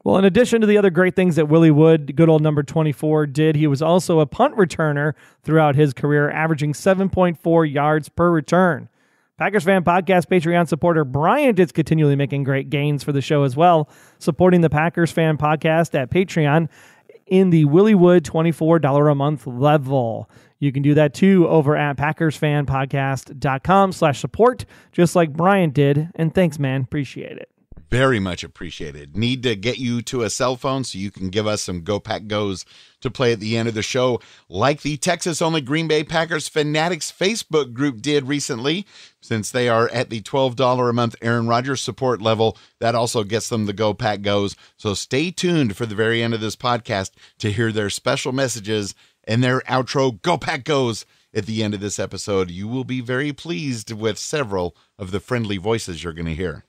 Well, in addition to the other great things that Willie Wood, good old number 24, did, he was also a punt returner throughout his career, averaging 7.4 yards per return. Packers Fan Podcast Patreon supporter Bryant is continually making great gains for the show as well, supporting the Packers Fan Podcast at Patreon in the Willie Wood $24 a month level. You can do that too over at PackersFanPodcast.com/support, just like Bryant did. And thanks, man. Appreciate it. Very much appreciated. Need to get you to a cell phone so you can give us some Go Pack Goes to play at the end of the show, like the Texas-only Green Bay Packers Fanatics Facebook group did recently. Since they are at the $12 a month Aaron Rodgers support level, that also gets them the Go Pack Goes. So stay tuned for the very end of this podcast to hear their special messages and their outro Go Pack Goes at the end of this episode. You will be very pleased with several of the friendly voices you're going to hear.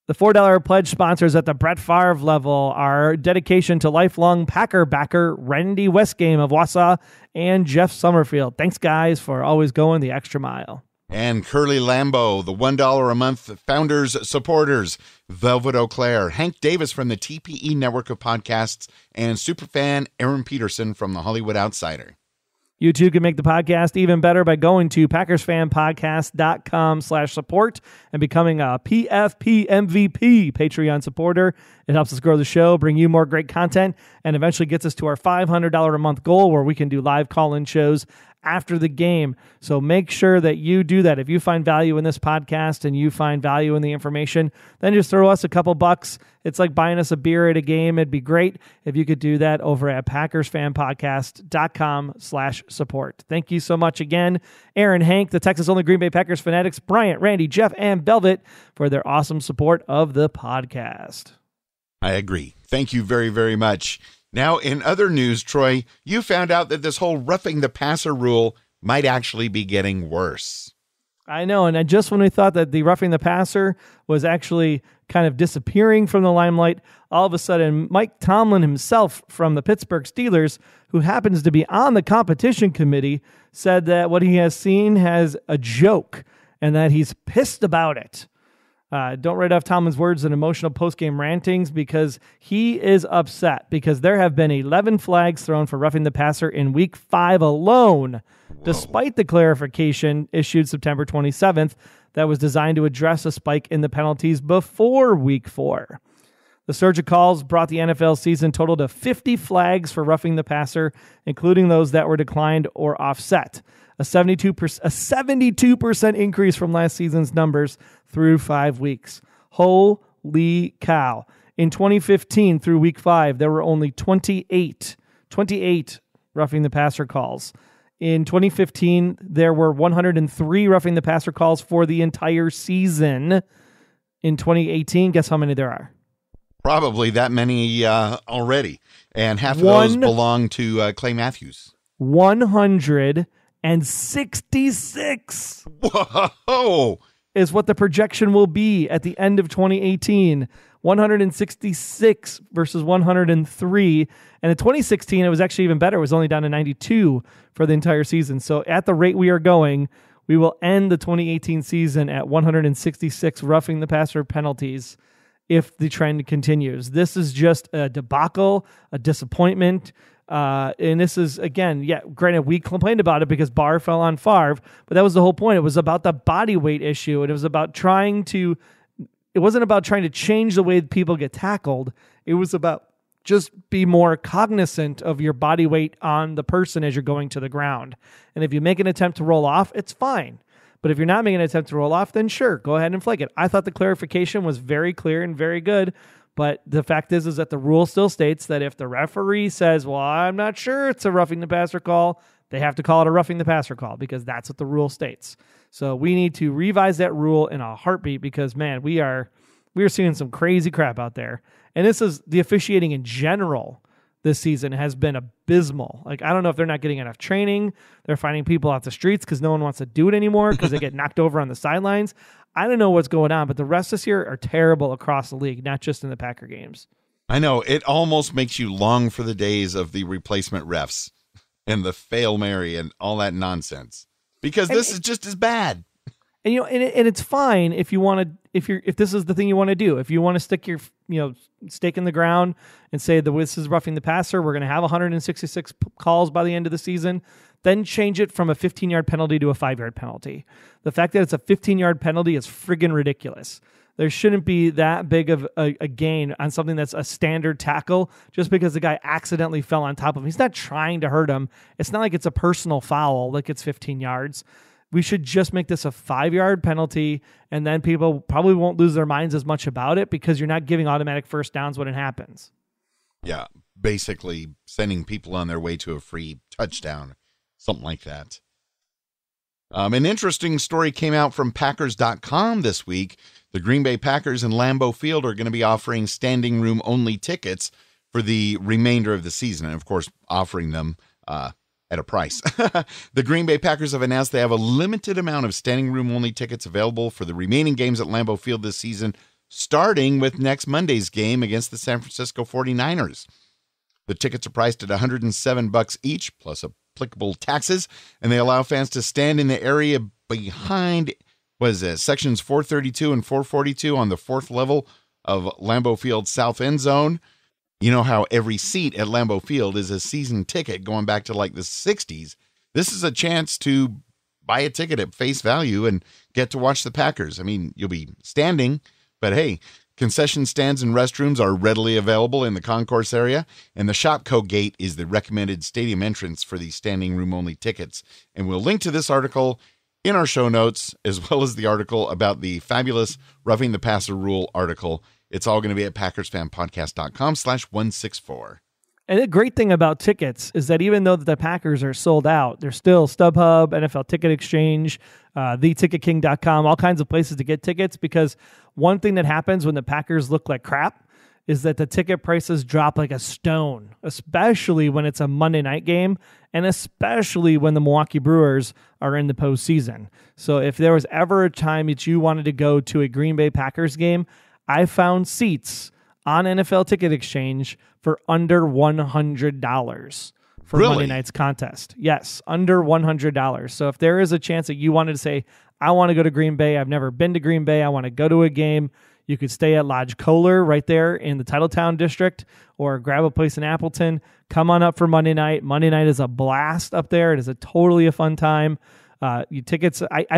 The $4 pledge sponsors at the Brett Favre level are dedication to lifelong Packer backer Randy Westgame of Wausau and Jeff Summerfield. Thanks, guys, for always going the extra mile. And Curly Lambeau, the $1 a month founders supporters, Velvet Eau Claire, Hank Davis from the TPE network of podcasts, and superfan Aaron Peterson from the Hollywood Outsider. You too can make the podcast even better by going to PackersFanPodcast.com/support and becoming a PFP MVP Patreon supporter. It helps us grow the show, bring you more great content, and eventually gets us to our $500 a month goal where we can do live call-in shows after the game. So make sure that you do that. If you find value in this podcast and you find value in the information, then just throw us a couple bucks. It's like buying us a beer at a game. It'd be great if you could do that over at PackersFanPodcast.com/support. Thank you so much again, Aaron, Hank, the Texas-only Green Bay Packers fanatics, Bryant, Randy, Jeff, and Velvet for their awesome support of the podcast. I agree. Thank you very, very much. Now, in other news, Troy, you found out that this whole roughing the passer rule might actually be getting worse. I know, and just when we thought that the roughing the passer was actually kind of disappearing from the limelight, all of a sudden, Mike Tomlin himself from the Pittsburgh Steelers, who happens to be on the competition committee, said that what he has seen has a joke and that he's pissed about it. Don't write off Tomlin's words in emotional post-game rantings because he is upset because there have been 11 flags thrown for roughing the passer in Week 5 alone, despite the clarification issued September 27th that was designed to address a spike in the penalties before Week 4. The surge of calls brought the NFL season total to 50 flags for roughing the passer, including those that were declined or offset. A 72% increase from last season's numbers through 5 weeks. Holy cow. In 2015 through Week 5, there were only 28 roughing the passer calls. In 2015, there were 103 roughing the passer calls for the entire season. In 2018, guess how many there are? Probably that many already. And half of those belong to Clay Matthews. 166. Whoa! Is what the projection will be at the end of 2018. 166 versus 103. And in 2016, it was actually even better. It was only down to 92 for the entire season. So at the rate we are going, we will end the 2018 season at 166 roughing the passer penalties if the trend continues. This is just a debacle, a disappointment. And this is, again, granted, we complained about it because Barr fell on Favre, but that was the whole point. It was about the body weight issue, and it was about it wasn't about trying to change the way people get tackled. It was about just be more cognizant of your body weight on the person as you're going to the ground. And if you make an attempt to roll off, it's fine. But if you're not making an attempt to roll off, then sure, go ahead and flag it. I thought the clarification was very clear and very good. But the fact is that the rule still states that if the referee says, well, I'm not sure it's a roughing the passer call, they have to call it a roughing the passer call because that's what the rule states. So we need to revise that rule in a heartbeat because, man, we are seeing some crazy crap out there. And this is the officiating in general this season has been abysmal. Like, I don't know if they're not getting enough training. They're finding people off the streets because no one wants to do it anymore because they get knocked over on the sidelines. I don't know what's going on, but the rest this year are terrible across the league, not just in the Packer games. I know. It almost makes you long for the days of the replacement refs and the Fail Mary and all that nonsense, because this is just as bad. And and it's fine if you want to, if this is the thing you want to do. If you want to stick your stake in the ground and say this is roughing the passer, we're going to have 166 calls by the end of the season, then change it from a 15-yard penalty to a 5-yard penalty. The fact that it's a 15-yard penalty is friggin' ridiculous. There shouldn't be that big of a gain on something that's a standard tackle just because the guy accidentally fell on top of him. He's not trying to hurt him. It's not like it's a personal foul, like it's 15 yards. We should just make this a 5-yard penalty, and then people probably won't lose their minds as much about it because you're not giving automatic first downs when it happens. Yeah, basically sending people on their way to a free touchdown, something like that. An interesting story came out from Packers.com this week. The Green Bay Packers and Lambeau Field are going to be offering standing room only tickets for the remainder of the season, and of course offering them at a price. The Green Bay Packers have announced they have a limited amount of standing room only tickets available for the remaining games at Lambeau Field this season, starting with next Monday's game against the San Francisco 49ers. The tickets are priced at $107 each, plus applicable taxes, and they allow fans to stand in the area behind, sections 432 and 442 on the fourth level of Lambeau Field's south end zone. You know how every seat at Lambeau Field is a season ticket going back to like the 60s. This is a chance to buy a ticket at face value and get to watch the Packers. I mean, you'll be standing, but hey, concession stands and restrooms are readily available in the concourse area, and the Shopco Gate is the recommended stadium entrance for the standing room only tickets. And we'll link to this article in our show notes, as well as the article about the fabulous Roughing the Passer rule article. It's all going to be at PackersFanPodcast.com/164. And the great thing about tickets is that even though the Packers are sold out, there's still StubHub, NFL Ticket Exchange, theticketking.com, all kinds of places to get tickets, because one thing that happens when the Packers look like crap is that the ticket prices drop like a stone, especially when it's a Monday night game, and especially when the Milwaukee Brewers are in the postseason. So if there was ever a time that you wanted to go to a Green Bay Packers game, I found seats on NFL Ticket Exchange for under $100 for Monday night's contest. Yes, under $100. So if there is a chance that you wanted to say, I want to go to Green Bay, I've never been to Green Bay, I want to go to a game, you could stay at Lodge Kohler right there in the Titletown district, or grab a place in Appleton. Come on up for Monday night. Monday night is a blast up there. It is totally a fun time. I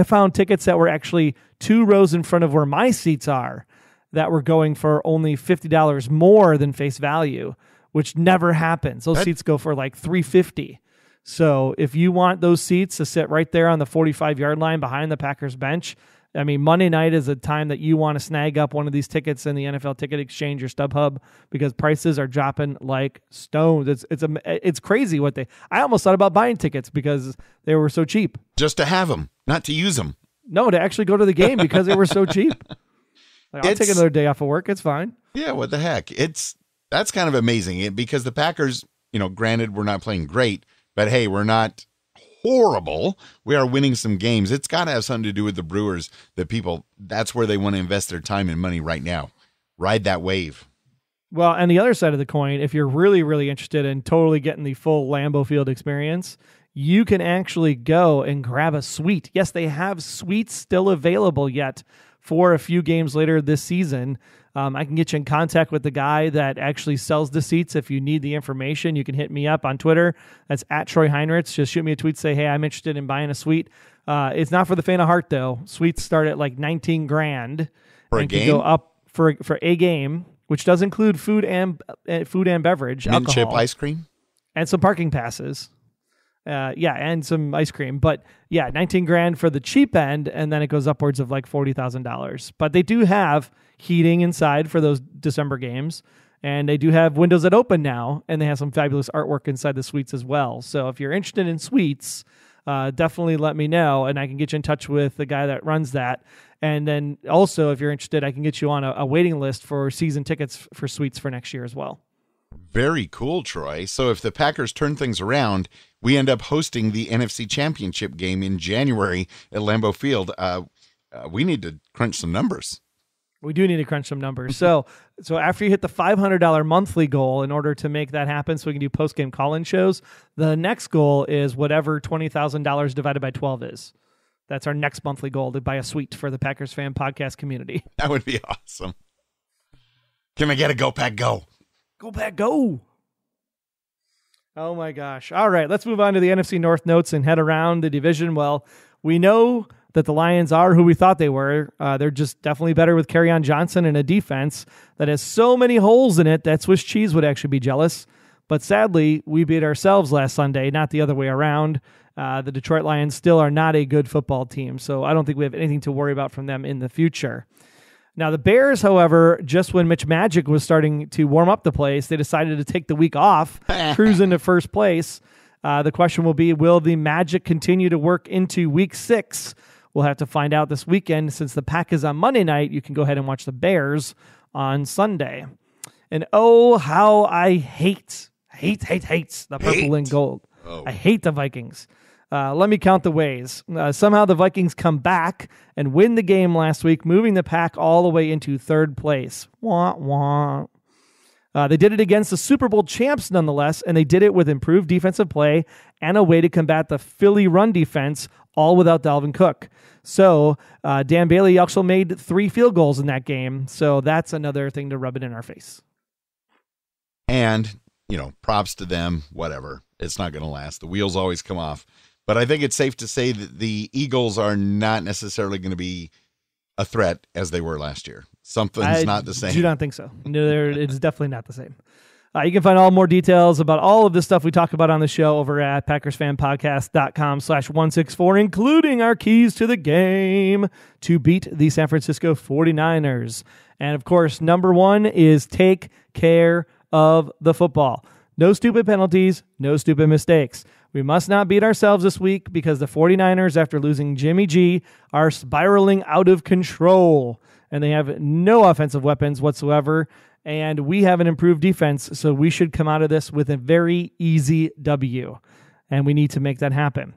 found tickets that were actually 2 rows in front of where my seats are that were going for only $50 more than face value, which never happens. Those seats go for like $350. So if you want those seats to sit right there on the 45-yard line behind the Packers bench, I mean, Monday night is a time that you want to snag up one of these tickets in the NFL Ticket Exchange or StubHub, because prices are dropping like stones. It's crazy what I almost thought about buying tickets because they were so cheap. Just to have them, not to use them. No, to actually go to the game because they were so cheap. Like, I'll take another day off of work. It's fine. Yeah, what the heck? That's kind of amazing because the Packers, granted, we're not playing great, but hey, we're not horrible. We are winning some games. It's got to have something to do with the Brewers, that's where they want to invest their time and money right now. Ride that wave. Well, and the other side of the coin, if you're really, really interested in totally getting the full Lambeau Field experience, you can actually go and grab a suite. Yes, they have suites still available yet for a few games later this season. I can get you in contact with the guy that actually sells the seats. If you need the information, you can hit me up on Twitter. That's at Troy Heinritz. Just shoot me a tweet, say, hey, I'm interested in buying a suite. It's not for the faint of heart, though. Suites start at like $19,000 for a and game? can go up for a game, which does include food and beverage, mint alcohol, chip ice cream, and some parking passes. And some ice cream. But yeah, $19,000 for the cheap end, and then it goes upwards of like $40,000. But they do have heating inside for those December games, and they do have windows that open now, and they have some fabulous artwork inside the suites as well. So if you're interested in suites, definitely let me know, and I can get you in touch with the guy that runs that. And then also, if you're interested, I can get you on a waiting list for season tickets for suites for next year as well. Very cool, Troy. So if the Packers turn things around, we end up hosting the NFC Championship game in January at Lambeau Field. We need to crunch some numbers. We do need to crunch some numbers. So after you hit the $500 monthly goal, in order to make that happen so we can do post-game call-in shows, the next goal is whatever $20,000 divided by 12 is. That's our next monthly goal, to buy a suite for the Packers Fan Podcast community. That would be awesome. Can I get a Go Pack Go? Go Pack Go! Oh my gosh. All right, let's move on to the NFC North notes and head around the division. Well, we know that the Lions are who we thought they were. They're just definitely better with Kerryon Johnson and a defense that has so many holes in it that Swiss cheese would actually be jealous. But sadly, we beat ourselves last Sunday, not the other way around. The Detroit Lions still are not a good football team, so I don't think we have anything to worry about from them in the future. Now, the Bears, however, just when Mitch Magic was starting to warm up the place, they decided to take the week off, cruise into first place. The question will be, will the magic continue to work into week 6? We'll have to find out this weekend. Since the Pack is on Monday night, you can go ahead and watch the Bears on Sunday. And oh, how I hate the purple and gold. Oh. I hate the Vikings. Let me count the ways. Somehow the Vikings come back and win the game last week, moving the Pack all the way into third place. Wah, wah. They did it against the Super Bowl champs nonetheless, and they did it with improved defensive play and a way to combat the Philly run defense, all without Dalvin Cook. So Dan Bailey also made 3 field goals in that game, so that's another thing to rub it in our face. And, props to them, whatever. It's not going to last. The wheels always come off. But I think it's safe to say that the Eagles are not necessarily going to be a threat as they were last year. Something's not the same. I do not think so. No, it's definitely not the same. You can find all more details about all of this stuff we talk about on the show over at PackersFanPodcast.com/164, including our keys to the game to beat the San Francisco 49ers. And, of course, number 1 is take care of the football. No stupid penalties, no stupid mistakes. We must not beat ourselves this week because the 49ers, after losing Jimmy G, are spiraling out of control. And they have no offensive weapons whatsoever. And we have an improved defense, so we should come out of this with a very easy W. And we need to make that happen.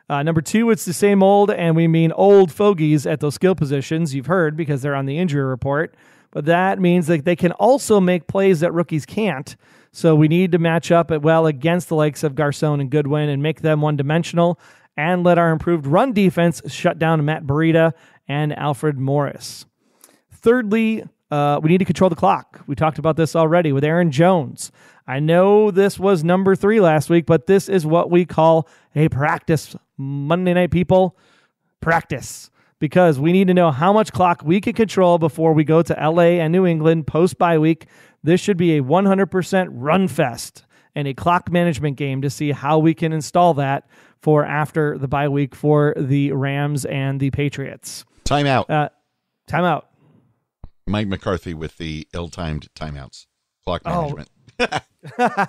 Number 2, it's the same old, and we mean old fogies at those skill positions. You've heard because they're on the injury report. But that means that they can also make plays that rookies can't. So we need to match up well against the likes of Garcon and Goodwin and make them one-dimensional and let our improved run defense shut down Matt Breida and Alfred Morris. Thirdly, we need to control the clock. We talked about this already with Aaron Jones. I know this was number 3 last week, but this is what we call a practice. Monday night, people, practice. Because we need to know how much clock we can control before we go to LA and New England post-bye week. This should be a 100% run fest and a clock management game to see how we can install that for after the bye week for the Rams and the Patriots. Timeout. Timeout. Mike McCarthy with the ill-timed timeouts. Clock management. Because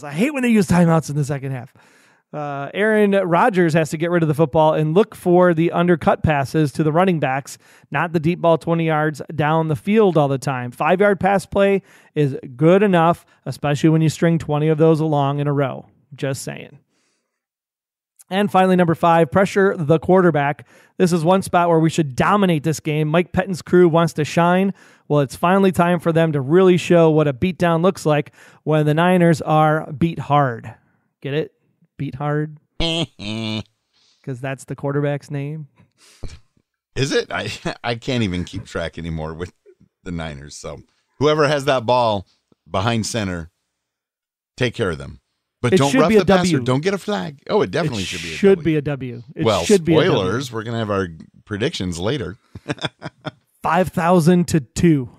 I hate when they use timeouts in the second half. Aaron Rodgers has to get rid of the football and look for the undercut passes to the running backs, not the deep ball 20 yards down the field all the time. 5-yard pass play is good enough, especially when you string 20 of those along in a row. Just saying. And finally, number 5, pressure the quarterback. This is one spot where we should dominate this game. Mike Pettine's crew wants to shine. Well, it's finally time for them to really show what a beatdown looks like when the Niners are beat hard. Get it? Beat hard? Because that's the quarterback's name. Is it? I can't even keep track anymore with the Niners. So whoever has that ball behind center, take care of them. But don't rough the passer. Don't get a flag. Oh, it definitely should be a W. Should be a W. Well, spoilers. We're going to have our predictions later. 5,000-2.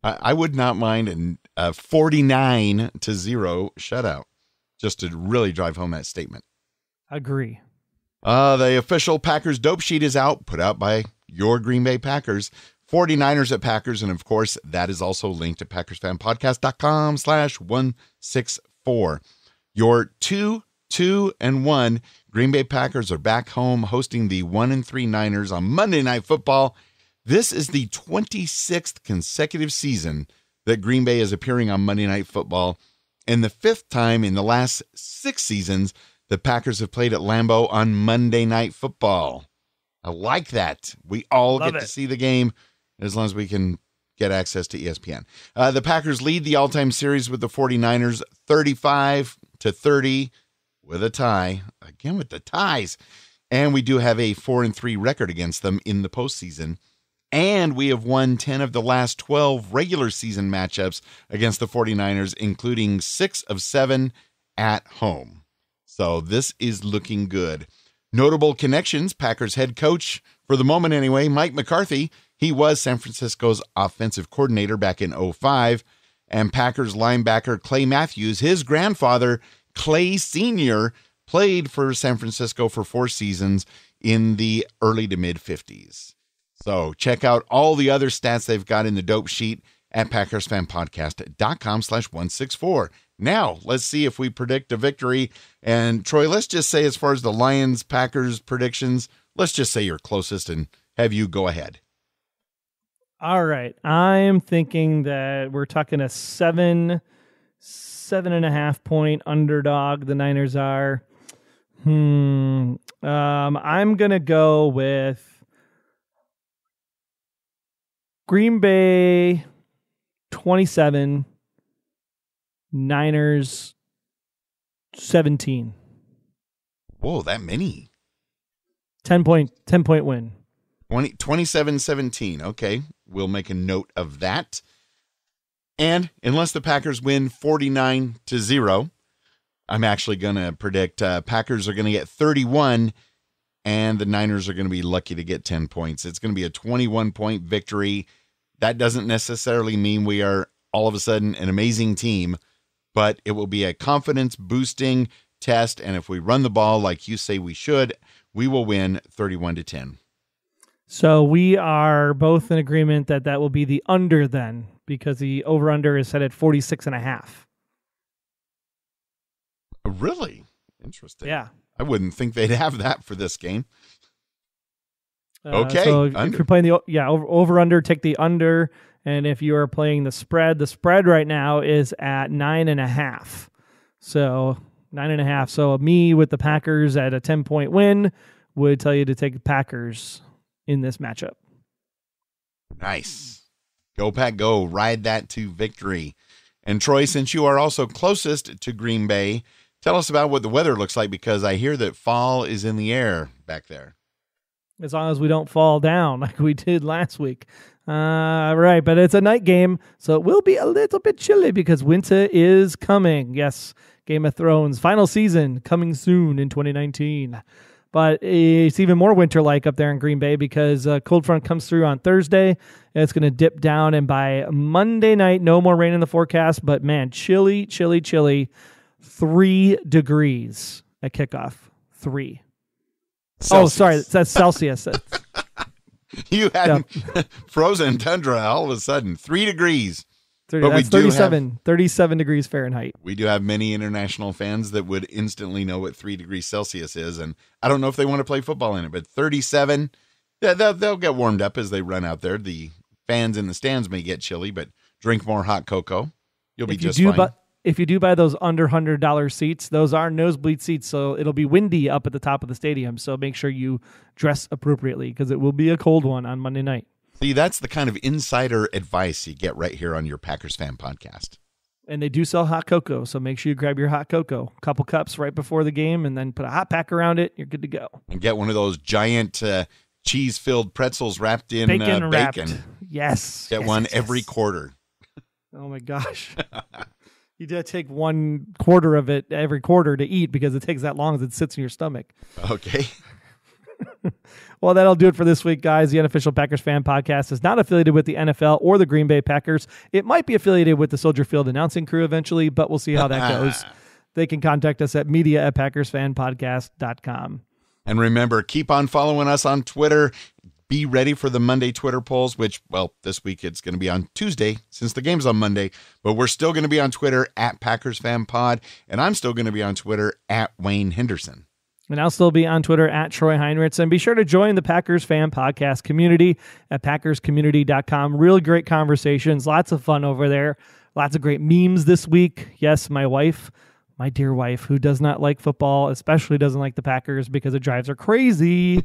I would not mind a 49-0 shutout, just to really drive home that statement. Agree. The official Packers dope sheet is out, put out by your Green Bay Packers. 49ers at Packers, and of course, that is also linked at PackersFanPodcast.com/164. Your 2-2-1 Green Bay Packers are back home hosting the 1-3 Niners on Monday Night Football. This is the 26th consecutive season that Green Bay is appearing on Monday Night Football, and the 5th time in the last 6 seasons the Packers have played at Lambeau on Monday Night Football. I like that. We all get to see the game as long as we can get access to ESPN. The Packers lead the all-time series with the 49ers 35-30 with a tie. Again with the ties. And we do have a 4-3 record against them in the postseason. And we have won 10 of the last 12 regular season matchups against the 49ers, including 6 of 7 at home. So this is looking good. Notable connections, Packers head coach, for the moment anyway, Mike McCarthy. He was San Francisco's offensive coordinator back in 2005. And Packers linebacker Clay Matthews, his grandfather, Clay Sr., played for San Francisco for 4 seasons in the early to mid-50s. So check out all the other stats they've got in the dope sheet at PackersFanPodcast.com/164. Now, let's see if we predict a victory. And Troy, let's just say as far as the Lions-Packers predictions, let's just say you're closest and have you go ahead. All right. I'm thinking that we're talking a 7.5 point underdog. The Niners are. I'm going to go with Green Bay 27, Niners 17. Whoa, that many. 10 point win. 27-17. Okay, we'll make a note of that. And unless the Packers win 49-0, I'm actually going to predict Packers are going to get 31 and the Niners are going to be lucky to get 10 points. It's going to be a 21-point victory. That doesn't necessarily mean we are all of a sudden an amazing team, but it will be a confidence-boosting test, and if we run the ball like you say we should, we will win 31-10. So we are both in agreement that that will be the under then, because the over-under is set at 46.5. Really? Interesting. Yeah. I wouldn't think they'd have that for this game. Okay. So if you're playing the over-under, take the under. And if you are playing the spread right now is at 9.5. So 9.5. So me with the Packers at a 10-point win would tell you to take the Packers in this matchup. Nice. Go Pack Go. Ride that to victory. And Troy, since you are also closest to Green Bay, tell us about what the weather looks like, because I hear that fall is in the air back there. As long as we don't fall down like we did last week. Right, but it's a night game, so it will be a little bit chilly because winter is coming. Yes, Game of Thrones final season coming soon in 2019. But it's even more winter-like up there in Green Bay because cold front comes through on Thursday. It's going to dip down, and by Monday night, no more rain in the forecast. But man, chilly, 3 degrees at kickoff. 3. Celsius. Oh, sorry, that's Celsius. You had frozen tundra all of a sudden. 3 degrees. But that's 37 degrees Fahrenheit. We do have many international fans that would instantly know what 3 degrees Celsius is, and I don't know if they want to play football in it, but 37, they'll get warmed up as they run out there. The fans in the stands may get chilly, but drink more hot cocoa. You'll be just fine. If you do buy those under $100 seats, those are nosebleed seats, so it'll be windy up at the top of the stadium, so make sure you dress appropriately because it will be a cold one on Monday night. See, that's the kind of insider advice you get right here on your Packers Fan Podcast. And they do sell hot cocoa, so make sure you grab your hot cocoa. A couple cups right before the game, and then put a hot pack around it. You're good to go. And get one of those giant cheese-filled pretzels wrapped in bacon. Wrapped. Yes. Get one every quarter. Oh, my gosh. You got to take 1/4 of it every quarter to eat because it takes that long as it sits in your stomach. Okay. Well, that'll do it for this week, guys. The Unofficial Packers Fan Podcast is not affiliated with the NFL or the Green Bay Packers. It might be affiliated with the Soldier Field announcing crew eventually, but we'll see how that goes. They can contact us at media@PackersFanPodcast.com. And remember, keep on following us on Twitter. Be ready for the Monday Twitter polls, which, well, this week it's going to be on Tuesday since the game's on Monday, but we're still going to be on Twitter at PackersFanPod, and I'm still going to be on Twitter at Wayne Henderson. And I'll still be on Twitter at Troy Heinritz. And be sure to join the Packers Fan Podcast community at PackersCommunity.com. Really great conversations. Lots of fun over there. Lots of great memes this week. Yes, my wife, my dear wife, who does not like football, especially doesn't like the Packers because it drives her crazy.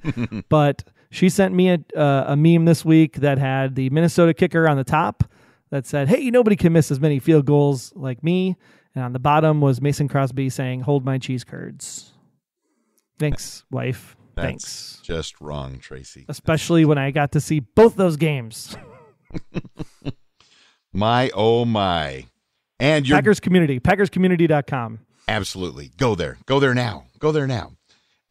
But She sent me a meme this week that had the Minnesota kicker on the top that said, "Hey, nobody can miss as many field goals like me." And on the bottom was Mason Crosby saying, "Hold my cheese curds." Thanks, wife. That's Thanks. Just wrong, Tracy. Especially when I got to see both those games. My, oh my. And your Packers Community, PackersCommunity.com. Absolutely. Go there. Go there now. Go there now.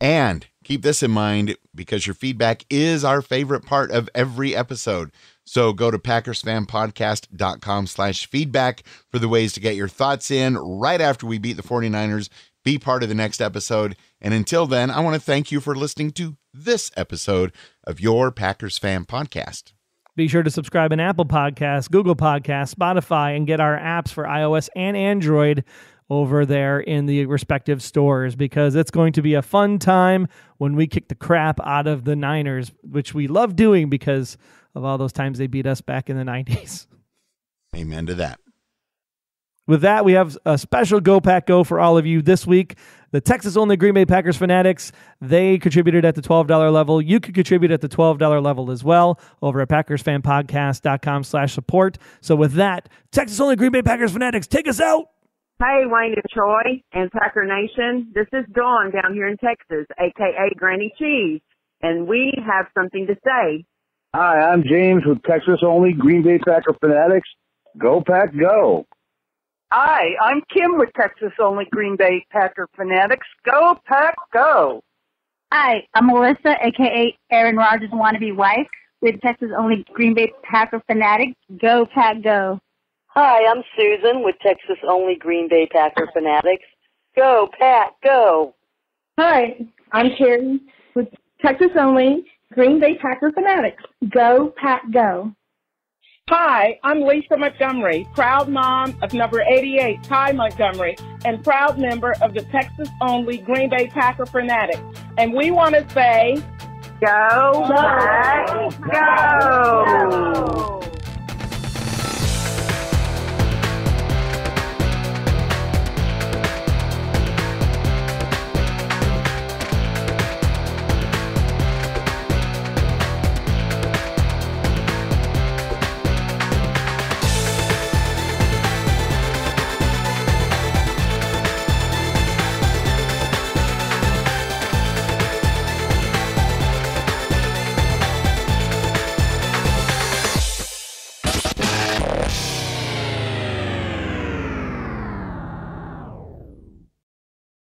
And keep this in mind, because your feedback is our favorite part of every episode. So go to PackersFanPodcast.com/feedback for the ways to get your thoughts in right after we beat the 49ers. Be part of the next episode. And until then, I want to thank you for listening to this episode of your Packers Fan Podcast. Be sure to subscribe in Apple Podcasts, Google Podcasts, Spotify, and get our apps for iOS and Android over there in the respective stores, because it's going to be a fun time when we kick the crap out of the Niners, which we love doing because of all those times they beat us back in the 90s. Amen to that. With that, we have a special Go Pack Go for all of you this week. The Texas-only Green Bay Packers fanatics, they contributed at the $12 level. You could contribute at the $12 level as well over at PackersFanPodcast.com/support. So with that, Texas-only Green Bay Packers fanatics, take us out. Hey, Wayne and Troy and Packer Nation. This is Dawn down here in Texas, a.k.a. Granny Cheese, and we have something to say. Hi, I'm James with Texas-only Green Bay Packer fanatics. Go Pack Go! Hi, I'm Kim with Texas-only Green Bay Packer fanatics. Go Pack Go! Hi, I'm Melissa, a.k.a. Aaron Rodgers' wannabe wife, with Texas-only Green Bay Packer fanatics. Go Pack Go! Hi, I'm Susan with Texas-only Green Bay Packer fanatics. Go Pack Go! Hi, I'm Carrie with Texas-only Green Bay Packer fanatics. Go Pack Go! Hi, I'm Lisa Montgomery, proud mom of number 88, Ty Montgomery, and proud member of the Texas-only Green Bay Packer fanatics. And we want to say, Go Pack Go!